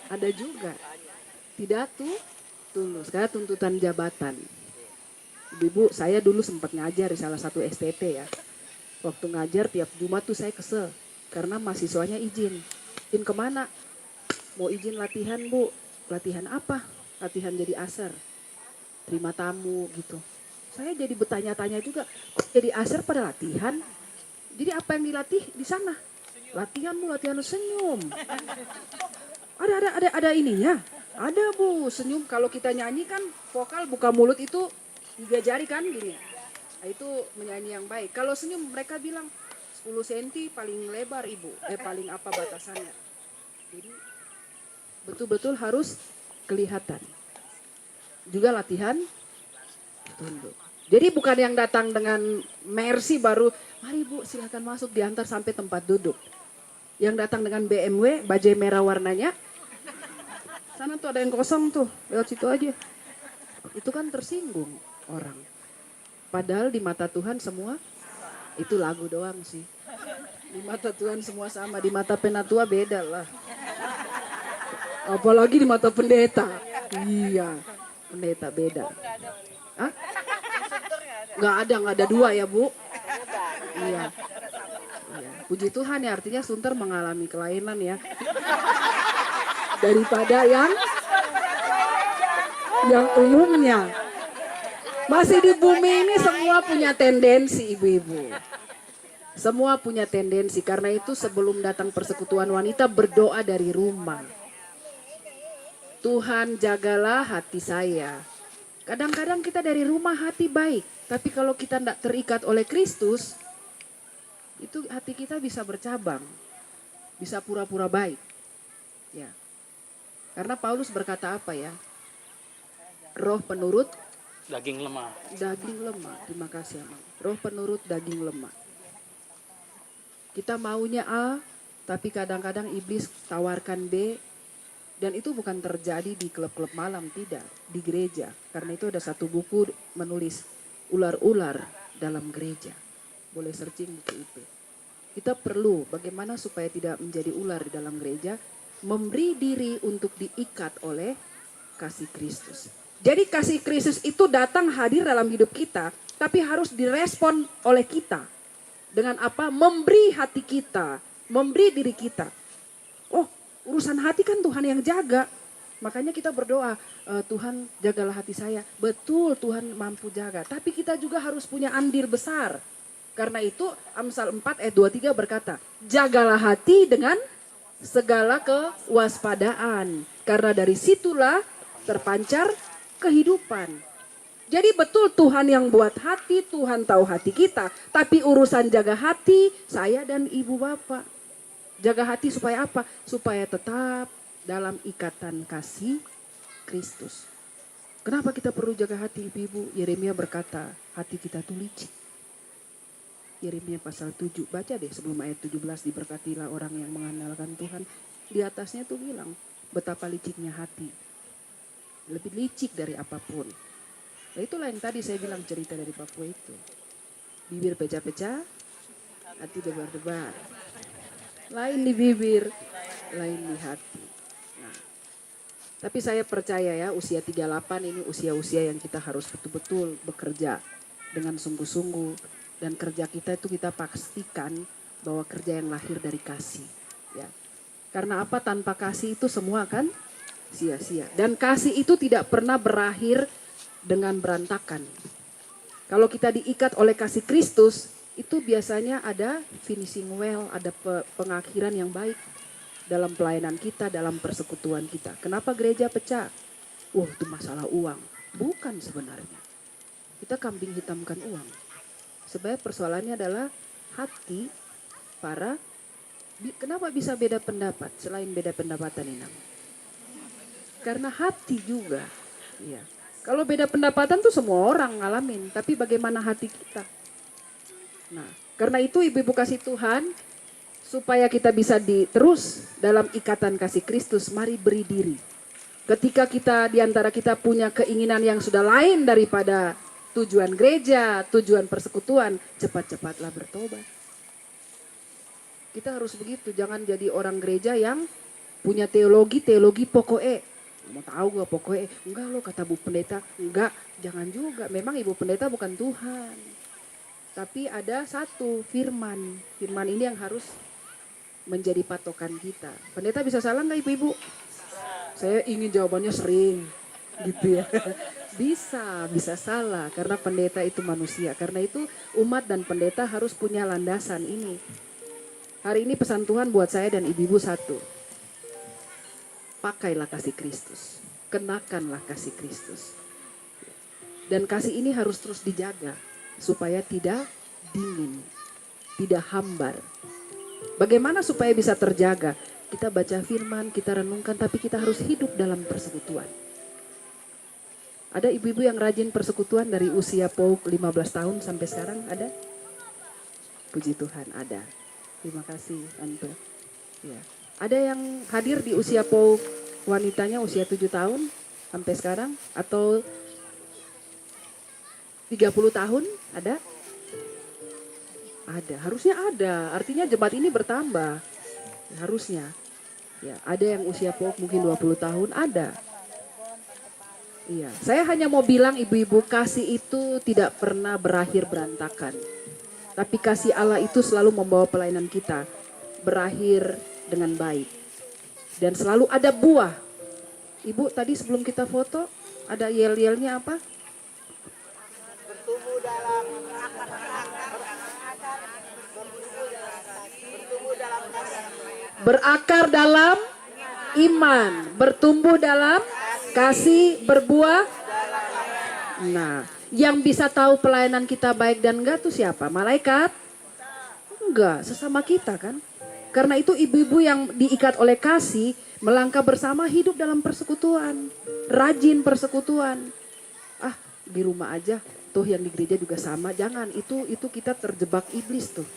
Ada juga tidak tulus karena tuntutan jabatan. Ibu, saya dulu sempat ngajar di salah satu STT ya. Waktu ngajar tiap Jumat tuh saya kesel karena mahasiswanya izin kemana? Mau izin latihan Bu. Latihan apa? Latihan jadi aser, terima tamu gitu. Saya jadi bertanya-tanya juga, kok jadi aser pada latihan? Jadi apa yang dilatih di sana? Latihan senyum. Ada ininya. Ada Bu, senyum. Kalau kita nyanyi kan vokal buka mulut itu 3 jari kan gini. Nah, itu menyanyi yang baik. Kalau senyum mereka bilang 10 cm paling lebar Ibu. Paling apa batasannya. Jadi betul-betul harus kelihatan. Juga latihan tunduk. Jadi bukan yang datang dengan mercy baru, mari Bu silakan masuk diantar sampai tempat duduk. Yang datang dengan BMW, bajai merah warnanya, sana tuh ada yang kosong tuh, lewat situ aja. Itu kan tersinggung orang. Padahal di mata Tuhan semua, itu lagu doang sih. Di mata Tuhan semua sama, di mata penatua beda lah. Apalagi di mata pendeta. Iya, pendeta beda. Hah? Nggak ada 2 ya Bu. Iya. Puji Tuhan ya, artinya Sunter mengalami kelainan ya. Daripada yang umumnya. Masih di bumi ini semua punya tendensi ibu-ibu. Semua punya tendensi, karena itu sebelum datang persekutuan wanita berdoa dari rumah. Tuhan jagalah hati saya. Kadang-kadang kita dari rumah hati baik, tapi kalau kita tidak terikat oleh Kristus, itu hati kita bisa bercabang, bisa pura-pura baik. Ya. Karena Paulus berkata apa ya? Roh penurut Daging lemah. Terima kasih Amang. Roh penurut daging lemah. Kita maunya A, tapi kadang-kadang iblis tawarkan B. Dan itu bukan terjadi di klub-klub malam, tidak. Di gereja. Karena itu ada satu buku menulis ular-ular dalam gereja. Boleh searching buku itu. Kita perlu bagaimana supaya tidak menjadi ular di dalam gereja. Memberi diri untuk diikat oleh kasih Kristus. Jadi kasih Kristus itu datang hadir dalam hidup kita. Tapi harus direspon oleh kita. Dengan apa? Memberi hati kita. Memberi diri kita. Oh, urusan hati kan Tuhan yang jaga. Makanya kita berdoa, Tuhan jagalah hati saya. Betul, Tuhan mampu jaga. Tapi kita juga harus punya andil besar. Karena itu Amsal 4 ayat 23 berkata, jagalah hati dengan segala kewaspadaan. Karena dari situlah terpancar kehidupan. Jadi betul Tuhan yang buat hati, Tuhan tahu hati kita. Tapi urusan jaga hati, saya dan ibu bapak. Jaga hati supaya apa? Supaya tetap dalam ikatan kasih Kristus. Kenapa kita perlu jaga hati ibu-ibu? Yeremia berkata, hati kita tuh licik. Yeremia pasal 7, baca deh sebelum ayat 17, diberkatilah orang yang mengandalkan Tuhan. Di atasnya tuh bilang, betapa liciknya hati. Lebih licik dari apapun. Nah itulah yang tadi saya bilang cerita dari Papua itu. Bibir pecah-pecah, hati debar-debar. Lain di bibir, lain di hati. Nah, tapi saya percaya ya usia 38 ini usia-usia yang kita harus betul-betul bekerja dengan sungguh-sungguh. Dan kerja kita itu kita pastikan bahwa kerja yang lahir dari kasih. Ya. Karena apa? Tanpa kasih itu semua kan sia-sia. Dan kasih itu tidak pernah berakhir dengan berantakan. Kalau kita diikat oleh kasih Kristus, itu biasanya ada finishing well, ada pengakhiran yang baik dalam pelayanan kita, dalam persekutuan kita. Kenapa gereja pecah? Itu masalah uang. Bukan sebenarnya. Kita kambing hitamkan uang. Sebenarnya persoalannya adalah hati para, kenapa bisa beda pendapat selain beda pendapatan ini? Karena hati juga. Ya. Kalau beda pendapatan tuh semua orang ngalamin, tapi bagaimana hati kita? Nah, karena itu ibu-ibu kasih Tuhan, supaya kita bisa terus dalam ikatan kasih Kristus, mari beri diri. Ketika kita diantara kita punya keinginan yang sudah lain daripada tujuan gereja, tujuan persekutuan, cepat-cepatlah bertobat. Kita harus begitu, jangan jadi orang gereja yang punya teologi pokoknya. Mau tahu gak pokoknya? Enggak loh kata Bu Pendeta, enggak, jangan juga. Memang Ibu Pendeta bukan Tuhan. Tapi ada satu firman. Firman ini yang harus menjadi patokan kita. Pendeta bisa salah gak ibu-ibu? Saya ingin jawabannya sering gitu ya. Bisa salah karena pendeta itu manusia. Karena itu umat dan pendeta harus punya landasan ini. Hari ini pesan Tuhan buat saya dan ibu-ibu satu. Pakailah kasih Kristus. Kenakanlah kasih Kristus. Dan kasih ini harus terus dijaga supaya tidak dingin, tidak hambar. Bagaimana supaya bisa terjaga? Kita baca firman, kita renungkan, tapi kita harus hidup dalam persekutuan. Ada ibu-ibu yang rajin persekutuan dari usia PAUK 15 tahun sampai sekarang ada? Puji Tuhan ada. Terima kasih Tante. Ya. Ada yang hadir di usia PAUK wanitanya usia 7 tahun sampai sekarang? Atau 30 tahun ada? Ada, harusnya ada. Artinya jemaat ini bertambah. Harusnya. Ya, ada yang usia PAUK mungkin 20 tahun, ada. Iya, saya hanya mau bilang ibu-ibu, kasih itu tidak pernah berakhir berantakan. Tapi kasih Allah itu selalu membawa pelayanan kita berakhir dengan baik. Dan selalu ada buah. Ibu tadi sebelum kita foto ada yel-yelnya apa? Berakar dalam iman, bertumbuh dalam kasih, berbuah. Nah, yang bisa tahu pelayanan kita baik dan enggak tuh siapa? Malaikat? Enggak, sesama kita kan. Karena itu ibu-ibu yang diikat oleh kasih, melangkah bersama hidup dalam persekutuan. Rajin persekutuan. Di rumah aja, tuh yang di gereja juga sama. Jangan, itu kita terjebak iblis tuh.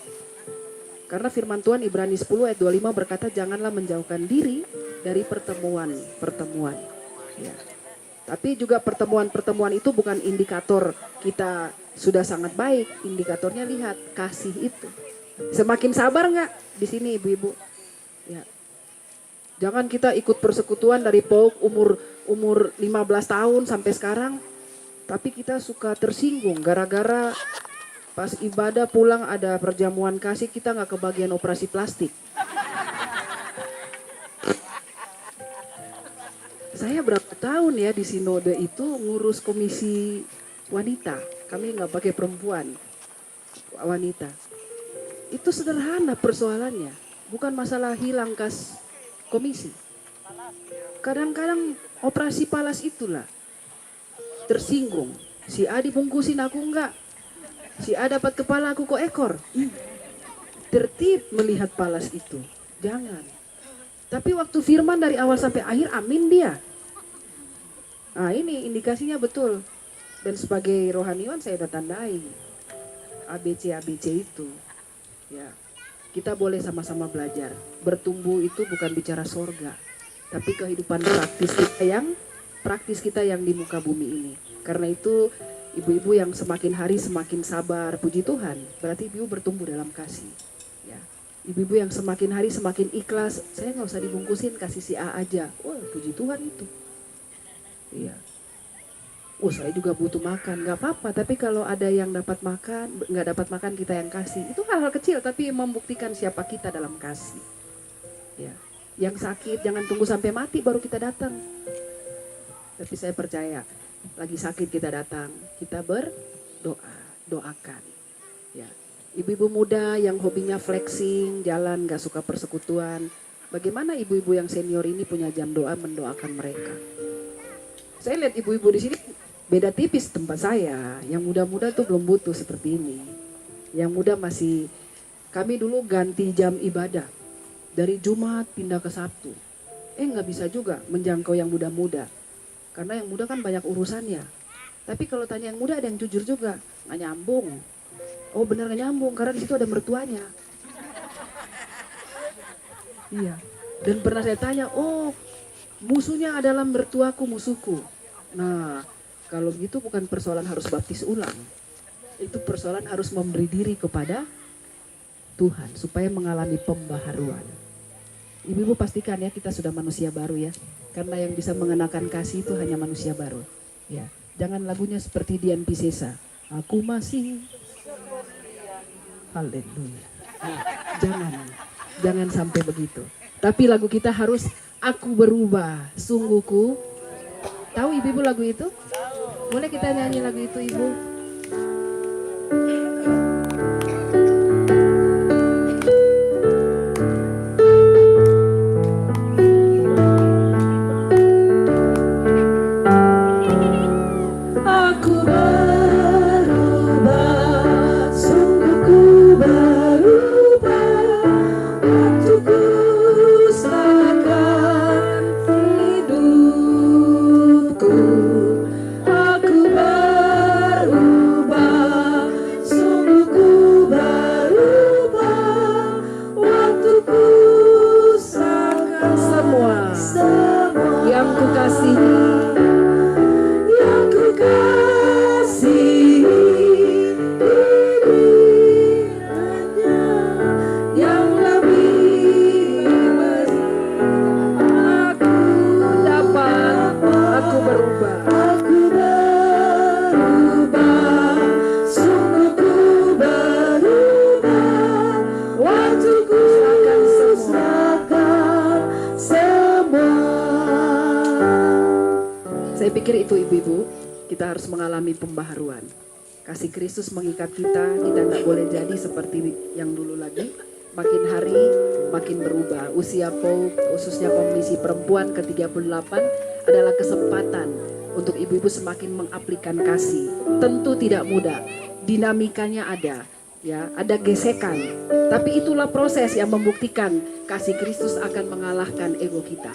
Karena firman Tuhan Ibrani 10 ayat 25 berkata, janganlah menjauhkan diri dari pertemuan. Ya. Tapi juga pertemuan-pertemuan itu bukan indikator kita sudah sangat baik. Indikatornya lihat kasih itu. Semakin sabar nggak di sini ibu-ibu? Ya. Jangan kita ikut persekutuan dari PAUK umur 15 tahun sampai sekarang. Tapi kita suka tersinggung gara-gara pas ibadah pulang ada perjamuan kasih, kita nggak kebagian operasi plastik. Saya berapa tahun ya di sinode itu ngurus komisi wanita. Kami nggak pakai perempuan, wanita. Itu sederhana persoalannya. Bukan masalah hilang kas komisi. Kadang-kadang operasi palas itulah tersinggung. Si A dibungkusin aku enggak. Si A dapat kepala aku kok ekor. Tertib melihat palas itu. Jangan. Tapi waktu firman dari awal sampai akhir amin dia. Nah ini indikasinya betul. Dan sebagai rohaniwan saya udah tandai ABC itu. Ya, kita boleh sama-sama belajar. Bertumbuh itu bukan bicara sorga, tapi kehidupan praktis kita yang di muka bumi ini. Karena itu ibu-ibu yang semakin hari semakin sabar, puji Tuhan, berarti ibu bertumbuh dalam kasih. Ya, ibu-ibu yang semakin hari semakin ikhlas, saya nggak usah dibungkusin, kasih si A aja. Wah, puji Tuhan itu. Iya. Oh saya juga butuh makan, nggak apa-apa. Tapi kalau ada yang dapat makan, nggak dapat makan kita yang kasih. Itu hal-hal kecil tapi membuktikan siapa kita dalam kasih. Ya, yang sakit jangan tunggu sampai mati baru kita datang. Tapi saya percaya, lagi sakit kita datang, kita berdoa, doakan. Ya, ibu-ibu muda yang hobinya flexing, jalan, nggak suka persekutuan. Bagaimana ibu-ibu yang senior ini punya jam doa mendoakan mereka? Saya lihat ibu-ibu di sini beda tipis tempat saya. Yang muda-muda tuh belum butuh seperti ini. Yang muda masih, kami dulu ganti jam ibadah. Dari Jumat pindah ke Sabtu. Nggak bisa juga menjangkau yang muda-muda. Karena yang muda kan banyak urusannya. Tapi kalau tanya yang muda ada yang jujur juga. Nggak nyambung. Oh benar nggak nyambung karena di situ ada mertuanya. Iya. Dan pernah saya tanya, oh musuhnya adalah mertuaku, musuhku. Nah, kalau begitu bukan persoalan harus baptis ulang. Itu persoalan harus memberi diri kepada Tuhan supaya mengalami pembaharuan. Ibu-ibu pastikan ya kita sudah manusia baru ya. Karena yang bisa mengenakan kasih itu hanya manusia baru. Ya, jangan lagunya seperti Dian Piscesa. Aku masih. Haleluya. Jangan sampai begitu. Tapi lagu kita harus aku berubah, sungguhku. Tahu ibu-ibu lagu itu? Boleh kita nyanyi lagu itu ibu? Aku berubah, sungguh ku berubah, waktuku serahkan hidupku. Aku berubah, sungguh ku berubah, waktuku serahkan semua yang ku kasihi. Saya pikir itu ibu-ibu, kita harus mengalami pembaharuan. Kasih Kristus mengikat kita tidak boleh jadi seperti yang dulu lagi. Makin hari makin berubah. Usia POUK, khususnya Komisi Perempuan ke-38 adalah kesempatan untuk ibu-ibu semakin mengaplikan kasih. Tentu tidak mudah, dinamikanya ada. Ya, ada gesekan. Tapi itulah proses yang membuktikan kasih Kristus akan mengalahkan ego kita.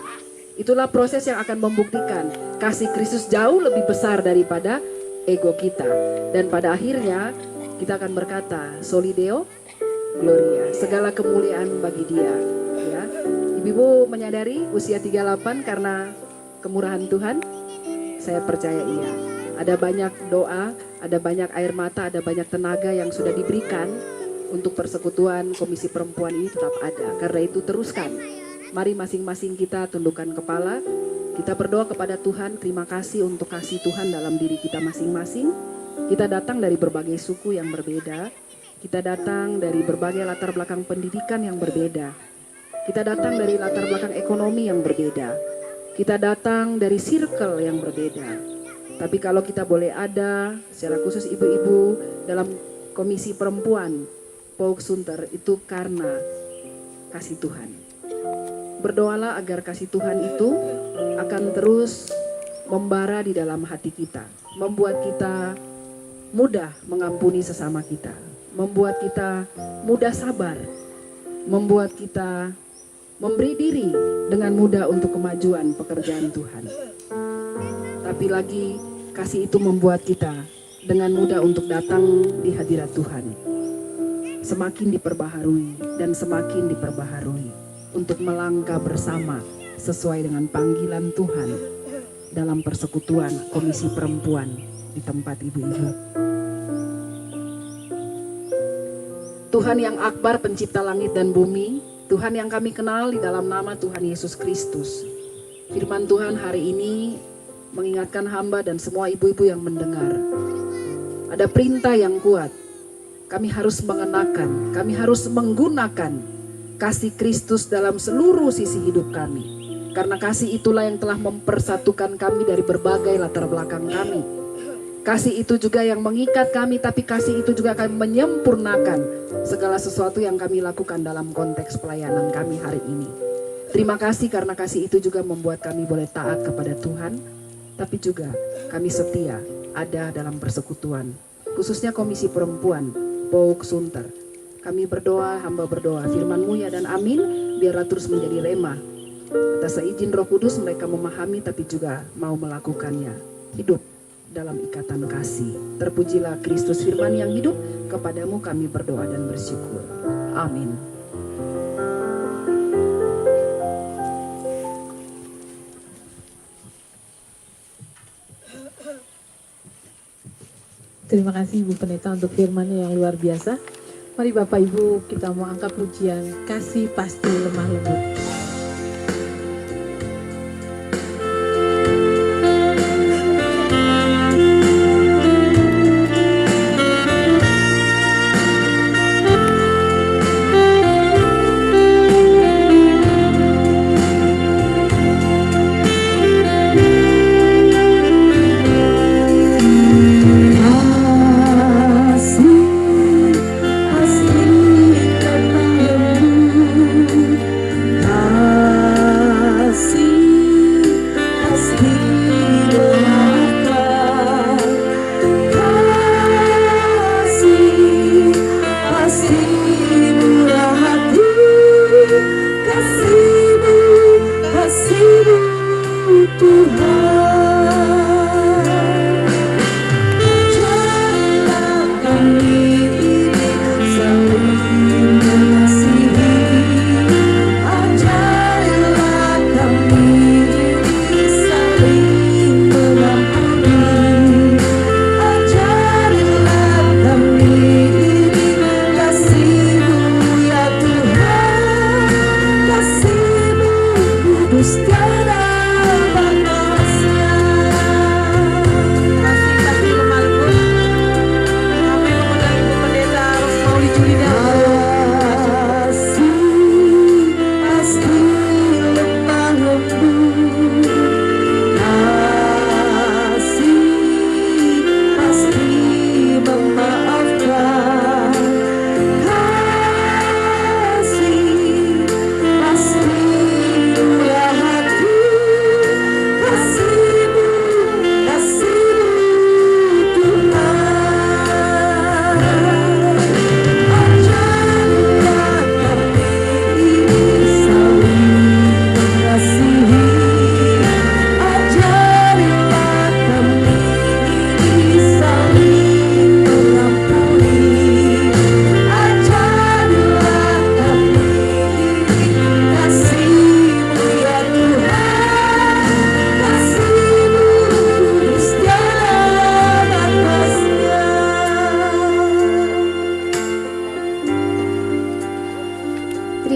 Itulah proses yang akan membuktikan kasih Kristus jauh lebih besar daripada ego kita. Dan pada akhirnya kita akan berkata, Soli Deo Gloria, segala kemuliaan bagi Dia. Ya. Ibu-ibu menyadari usia 38 karena kemurahan Tuhan? Saya percaya iya. Ada banyak doa, ada banyak air mata, ada banyak tenaga yang sudah diberikan untuk persekutuan Komisi Perempuan ini tetap ada. Karena itu teruskan. Mari masing-masing kita tundukkan kepala. Kita berdoa kepada Tuhan, terima kasih untuk kasih Tuhan dalam diri kita masing-masing. Kita datang dari berbagai suku yang berbeda. Kita datang dari berbagai latar belakang pendidikan yang berbeda. Kita datang dari latar belakang ekonomi yang berbeda. Kita datang dari circle yang berbeda. Tapi kalau kita boleh ada, secara khusus ibu-ibu dalam Komisi Perempuan POUK Sunter, itu karena kasih Tuhan. Berdoalah agar kasih Tuhan itu akan terus membara di dalam hati kita, membuat kita mudah mengampuni sesama kita, membuat kita mudah sabar, membuat kita memberi diri dengan mudah untuk kemajuan pekerjaan Tuhan. Tapi lagi kasih itu membuat kita dengan mudah untuk datang di hadirat Tuhan. Semakin diperbaharui dan semakin diperbaharui untuk melangkah bersama sesuai dengan panggilan Tuhan dalam persekutuan Komisi Perempuan di tempat ibu-ibu. Tuhan yang akbar, pencipta langit dan bumi, Tuhan yang kami kenal di dalam nama Tuhan Yesus Kristus. Firman Tuhan hari ini mengingatkan hamba dan semua ibu-ibu yang mendengar. Ada perintah yang kuat. Kami harus mengenakan, kami harus menggunakan kasih Kristus dalam seluruh sisi hidup kami. Karena kasih itulah yang telah mempersatukan kami dari berbagai latar belakang kami. Kasih itu juga yang mengikat kami, tapi kasih itu juga akan menyempurnakan segala sesuatu yang kami lakukan dalam konteks pelayanan kami hari ini. Terima kasih karena kasih itu juga membuat kami boleh taat kepada Tuhan, tapi juga kami setia ada dalam persekutuan. Khususnya Komisi Perempuan, Pauk Sunter. Kami berdoa, hamba berdoa, firman-Mu ya dan amin, biarlah terus menjadi rema. Atas seizin Roh Kudus mereka memahami tapi juga mau melakukannya. Hidup dalam ikatan kasih. Terpujilah Kristus firman yang hidup. Kepadamu kami berdoa dan bersyukur. Amin. Terima kasih Ibu Pendeta untuk firman-Nya yang luar biasa. Mari Bapak Ibu kita mau angkat pujian Kasih Pasti Lemah Lembut.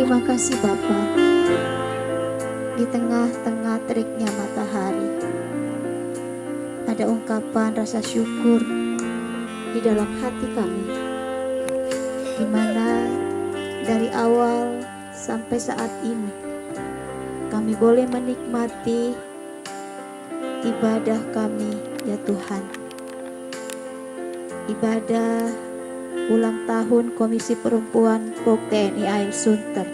Terima kasih Bapa. Di tengah-tengah teriknya matahari, ada ungkapan rasa syukur di dalam hati kami, di mana dari awal sampai saat ini kami boleh menikmati ibadah kami ya Tuhan. Ibadah ulang tahun Komisi Perempuan Pauk TNI AL Sunter.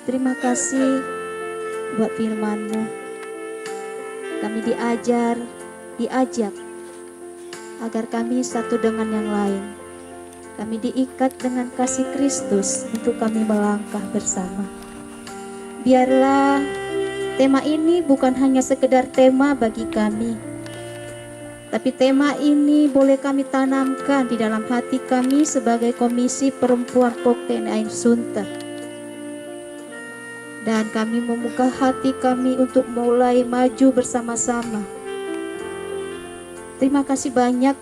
Terima kasih buat firman-Mu Kami diajak agar kami satu dengan yang lain. Kami diikat dengan kasih Kristus untuk kami melangkah bersama. Biarlah tema ini bukan hanya sekedar tema bagi kami, tapi tema ini boleh kami tanamkan di dalam hati kami sebagai Komisi Perempuan POK TNI AIN Sunter. Dan kami membuka hati kami untuk mulai maju bersama-sama. Terima kasih banyak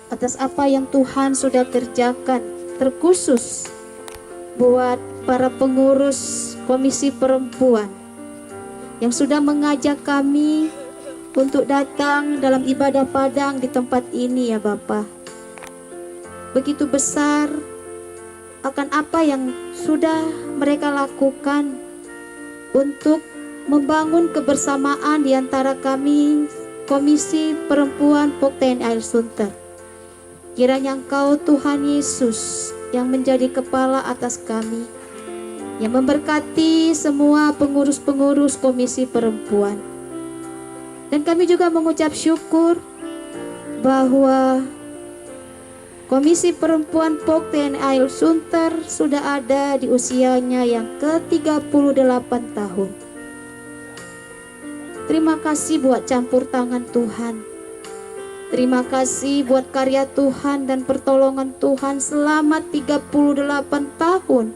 atas apa yang Tuhan sudah kerjakan, terkhusus buat para pengurus Komisi Perempuan yang sudah mengajak kami untuk datang dalam ibadah padang di tempat ini ya Bapa. Begitu besar akan apa yang sudah mereka lakukan untuk membangun kebersamaan di antara kami Komisi Perempuan POK TNI AIN Sunter. Kiranya Engkau Tuhan Yesus yang menjadi kepala atas kami, yang memberkati semua pengurus-pengurus Komisi Perempuan. Dan kami juga mengucap syukur bahwa Komisi Perempuan POK TNI AIN Sunter sudah ada di usianya yang ke-38 tahun. Terima kasih buat campur tangan Tuhan. Terima kasih buat karya Tuhan dan pertolongan Tuhan selama 38 tahun.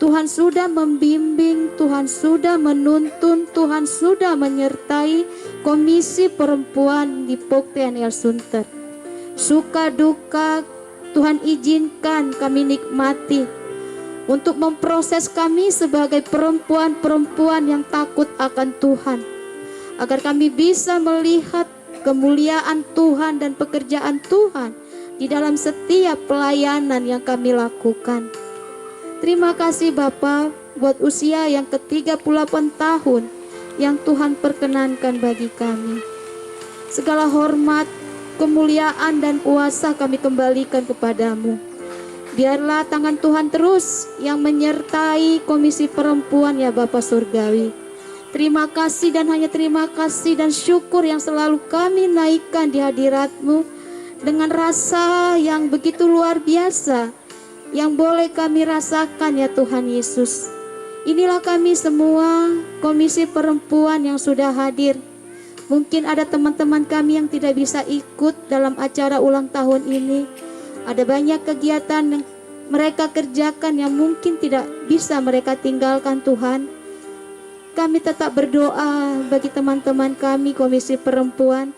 Tuhan sudah membimbing, Tuhan sudah menuntun, Tuhan sudah menyertai Komisi Perempuan di POK TNI AIN Sunter. Suka duka Tuhan izinkan kami nikmati untuk memproses kami sebagai perempuan-perempuan yang takut akan Tuhan, agar kami bisa melihat kemuliaan Tuhan dan pekerjaan Tuhan di dalam setiap pelayanan yang kami lakukan. Terima kasih Bapa buat usia yang ke-38 tahun yang Tuhan perkenankan bagi kami. Segala hormat, kemuliaan dan kuasa kami kembalikan kepadamu. Biarlah tangan Tuhan terus yang menyertai Komisi Perempuan ya Bapa Surgawi. Terima kasih dan hanya terima kasih dan syukur yang selalu kami naikkan di hadirat-Mu dengan rasa yang begitu luar biasa yang boleh kami rasakan ya Tuhan Yesus. Inilah kami semua Komisi Perempuan yang sudah hadir. Mungkin ada teman-teman kami yang tidak bisa ikut dalam acara ulang tahun ini. Ada banyak kegiatan yang mereka kerjakan yang mungkin tidak bisa mereka tinggalkan Tuhan. Kami tetap berdoa bagi teman-teman kami Komisi Perempuan.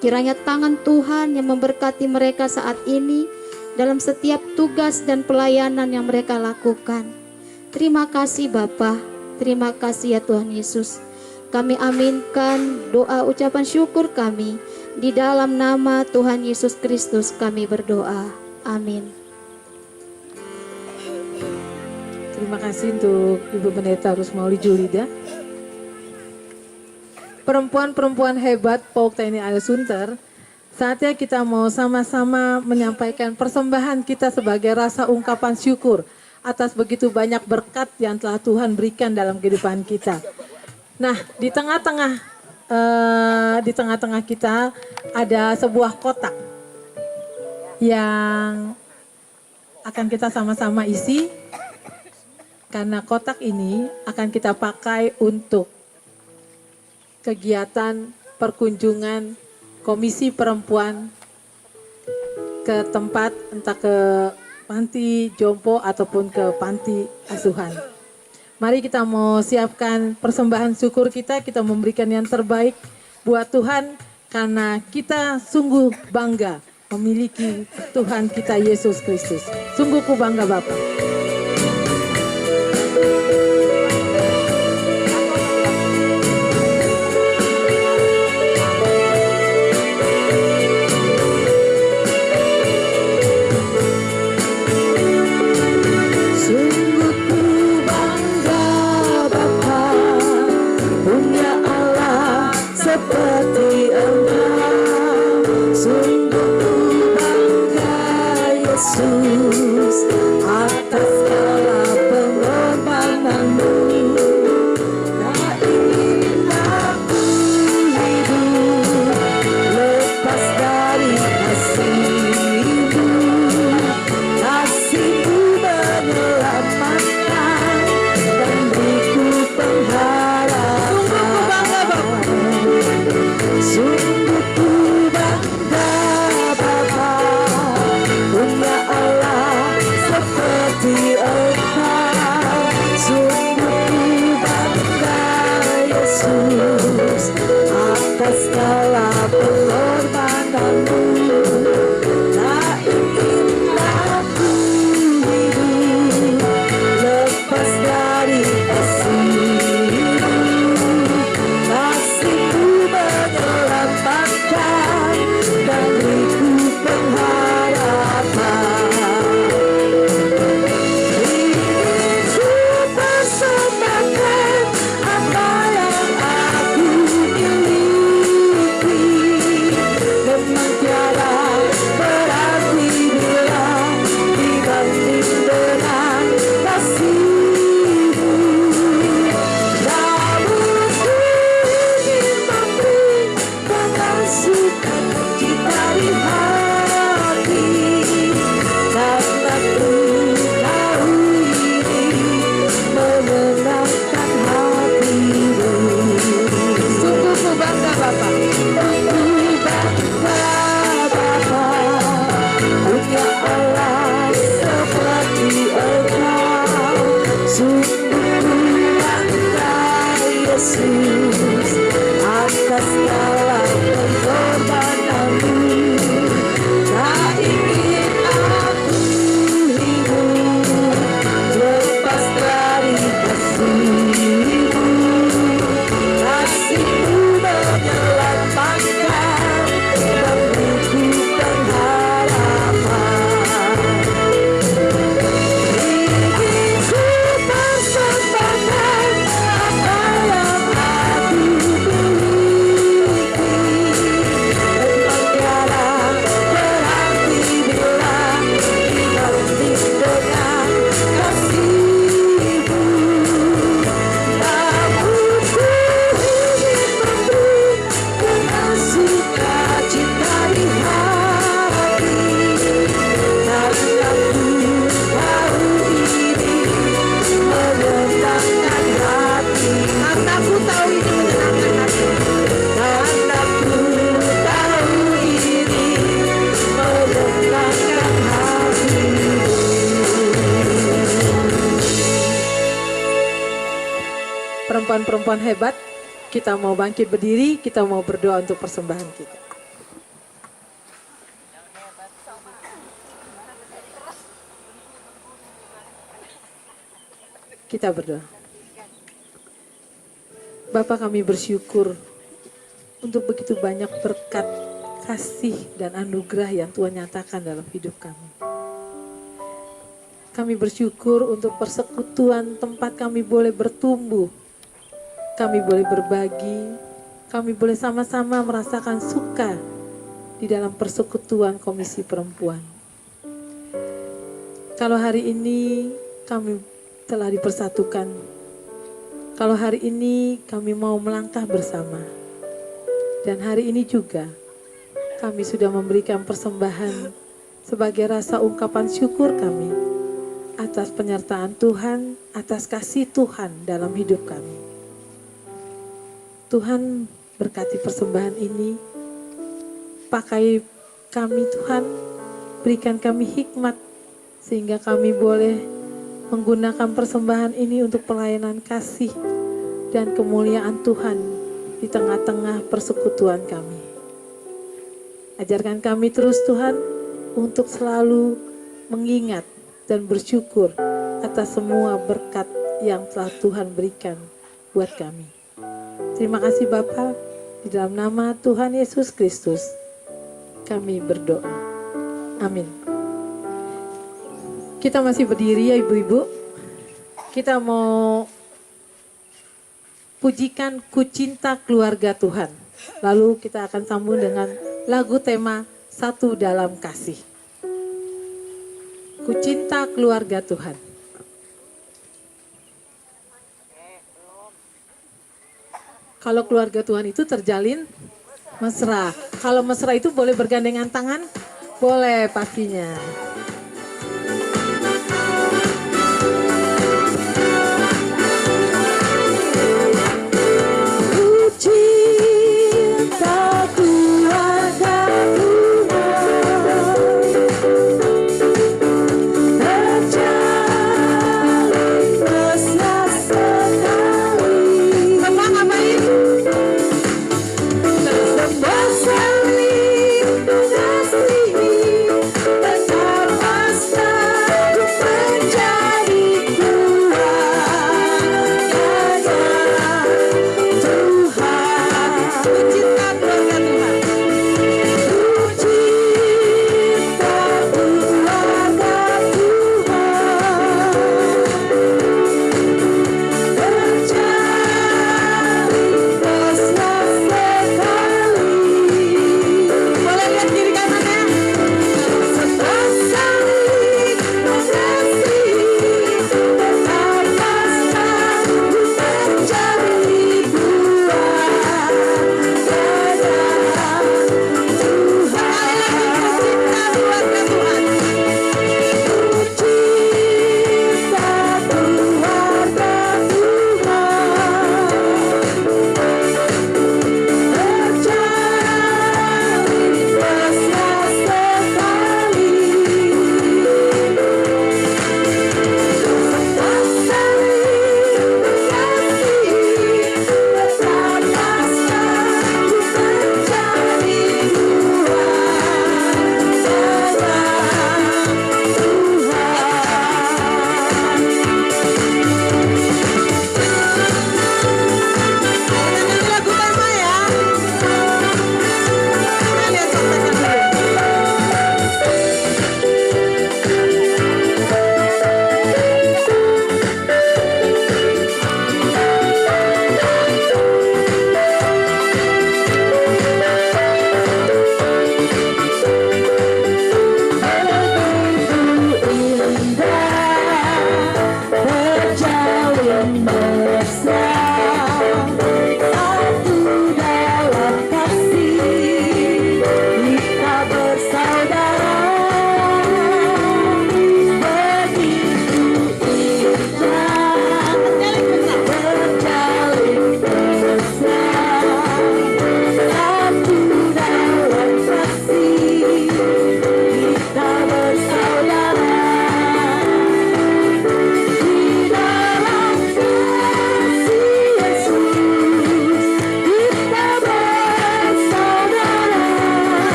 Kiranya tangan Tuhan yang memberkati mereka saat ini dalam setiap tugas dan pelayanan yang mereka lakukan. Terima kasih Bapa, terima kasih ya Tuhan Yesus. Kami aminkan doa ucapan syukur kami. Di dalam nama Tuhan Yesus Kristus kami berdoa. Amin. Terima kasih untuk Ibu Pendeta Rusmauli Julida. Perempuan-perempuan hebat POK TNI AIN Sunter, saatnya kita mau sama-sama menyampaikan persembahan kita sebagai rasa ungkapan syukur atas begitu banyak berkat yang telah Tuhan berikan dalam kehidupan kita. Nah, di tengah-tengah kita ada sebuah kotak yang akan kita sama-sama isi, karena kotak ini akan kita pakai untuk kegiatan perkunjungan Komisi Perempuan ke tempat, entah ke panti jompo ataupun ke panti asuhan. Mari kita mau siapkan persembahan syukur kita memberikan yang terbaik buat Tuhan, karena kita sungguh bangga memiliki Tuhan kita Yesus Kristus. Sungguh ku bangga Bapak. Yesus atas atas segala pengorbananmu. Tak ingin aku hidup lepas dari kasih-Mu. Kasih-Mu menyelamatkan dan beriku pengharapan. Ingin ku persembahkan apa yang aku miliki. Memang tiada berarti bila dibanding dengan kasih-Mu. Namun ku ingin memberi dengan sukacita di hati, karena ku tahu ini menyenangkan hati-Mu. Sungguh ku bangga Bapa. Sungguh bangga Bapa, punya Allah seperti Engkau. Sungguh bangga Yesus, atas segala pengorbanan-Mu. Tak ingin aku hidup lepas dari kasih-Mu. Kasih-Mu menyelamatkan dan beriku pengharapan. Ingin ku persembahkan apa yang aku miliki. Memang tiada berarti bila dibanding dengan kasih-Mu. Namun ku ingin memberi dengan sukacita di hati, karena ku tahu ini menyenangkan hati. Karena ku tahu ini menyenangkan hati. Karena ku tahu ini menyenangkan hati-Mu. Perempuan-perempuan hebat, kita mau bangkit berdiri, kita mau berdoa untuk persembahan kita. Kita berdoa. Bapa, kami bersyukur untuk begitu banyak berkat, kasih, dan anugerah yang Tuhan nyatakan dalam hidup kami. Kami bersyukur untuk persekutuan tempat kami boleh bertumbuh, kami boleh berbagi, kami boleh sama-sama merasakan suka di dalam persekutuan Komisi Perempuan. Kalau hari ini kami telah dipersatukan, kalau hari ini kami mau melangkah bersama, dan hari ini juga kami sudah memberikan persembahan sebagai rasa ungkapan syukur kami atas penyertaan Tuhan, atas kasih Tuhan dalam hidup kami. Tuhan berkati persembahan ini, pakai kami Tuhan, berikan kami hikmat sehingga kami boleh menggunakan persembahan ini untuk pelayanan kasih dan kemuliaan Tuhan di tengah-tengah persekutuan kami. Ajarkan kami terus Tuhan untuk selalu mengingat dan bersyukur atas semua berkat yang telah Tuhan berikan buat kami. Terima kasih Bapa, di dalam nama Tuhan Yesus Kristus kami berdoa. Amin. Kita masih berdiri ya ibu-ibu. Kita mau pujikan Ku Cinta Keluarga Tuhan. Lalu kita akan sambung dengan lagu tema Satu Dalam Kasih. Ku cinta keluarga Tuhan. Kalau keluarga Tuhan itu terjalin mesra. Kalau mesra itu boleh bergandengan tangan? Boleh pastinya. Ku cinta keluarga Tuhan.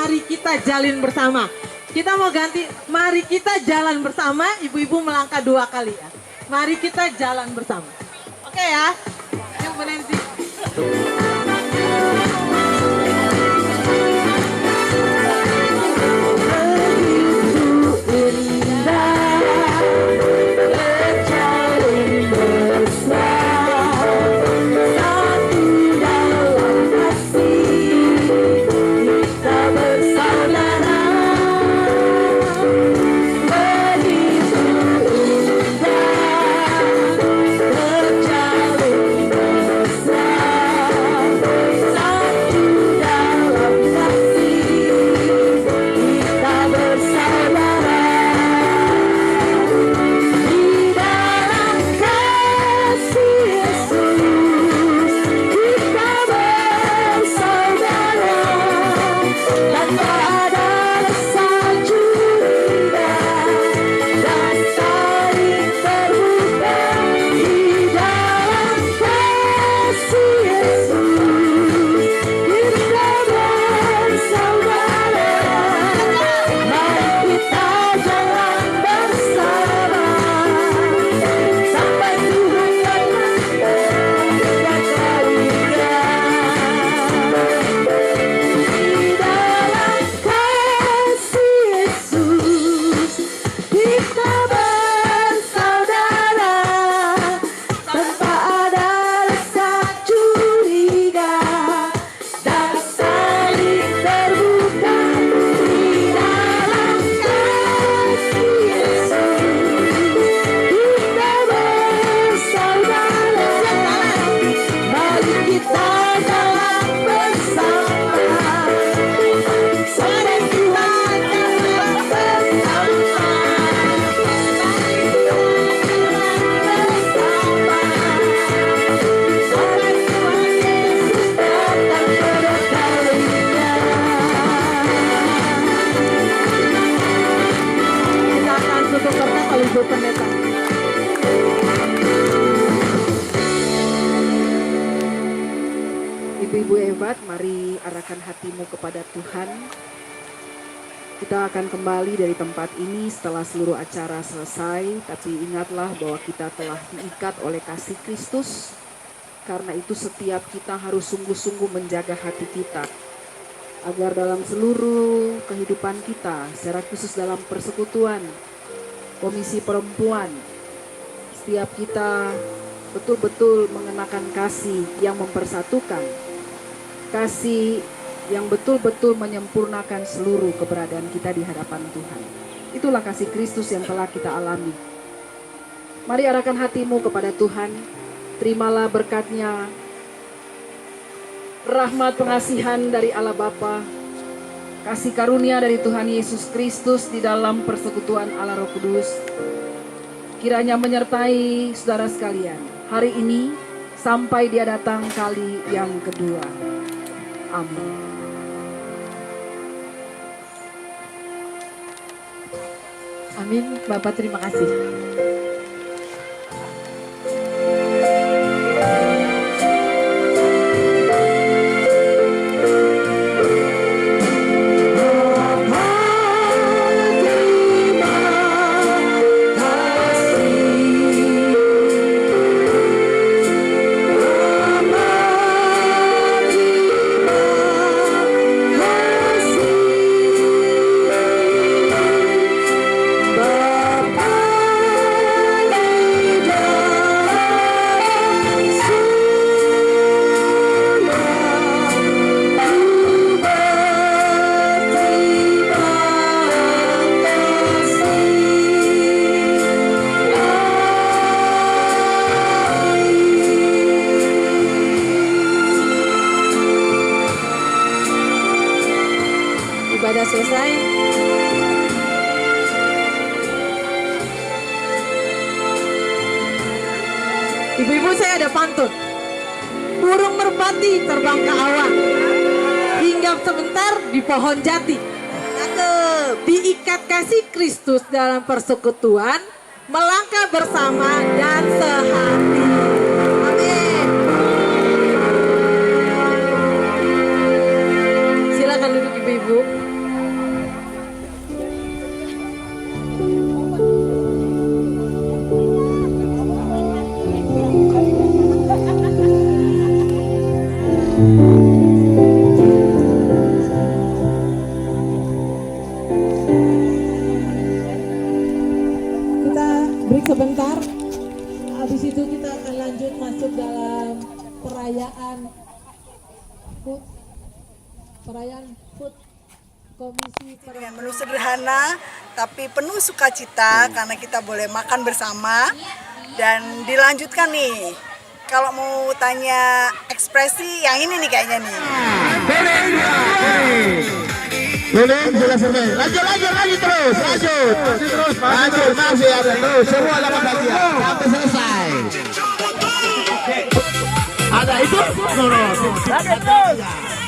mari kita jalin bersama. Kita mau ganti, mari kita jalan bersama. Ibu-ibu melangkah 2 kali ya. Mari kita jalan bersama. Oke ya. Yuk Bu Nancy. Ibu Pendeta. Ibu-ibu hebat, mari arahkan hatimu kepada Tuhan. Kita akan kembali dari tempat ini setelah seluruh acara selesai, tapi ingatlah bahwa kita telah diikat oleh kasih Kristus. Karena itu setiap kita harus sungguh-sungguh menjaga hati kita, agar dalam seluruh kehidupan kita, secara khusus dalam persekutuan, Komisi Perempuan, setiap kita betul-betul mengenakan kasih yang mempersatukan, kasih yang betul-betul menyempurnakan seluruh keberadaan kita di hadapan Tuhan. Itulah kasih Kristus yang telah kita alami. Mari arahkan hatimu kepada Tuhan, terimalah berkat-Nya, rahmat pengasihan dari Allah Bapa, kasih karunia dari Tuhan Yesus Kristus di dalam persekutuan Allah Roh Kudus, kiranya menyertai saudara sekalian hari ini sampai Dia datang kali yang kedua. Amin. Amin. Bapak terima kasih. Ibadah selesai. Ibu-ibu, saya ada pantun. Burung merpati terbang ke awan, hinggap sebentar di pohon jati. Diikat kasih Kristus dalam persekutuan, melangkah bersama dan sehati. Amin. Silakan duduk ibu-ibu. kita akan lanjut masuk dalam perayaan HUT Komisi Dengan menu sederhana tapi penuh sukacita karena kita boleh makan bersama dan dilanjutkan nih. Kalau mau tanya ekspresi yang ini nih kayaknya nih. Kuning sudah selesai. Lanjut terus. Lanjut masih ada terus. Semua 8 bagian sampai selesai. Ada itu? No. Ada terus.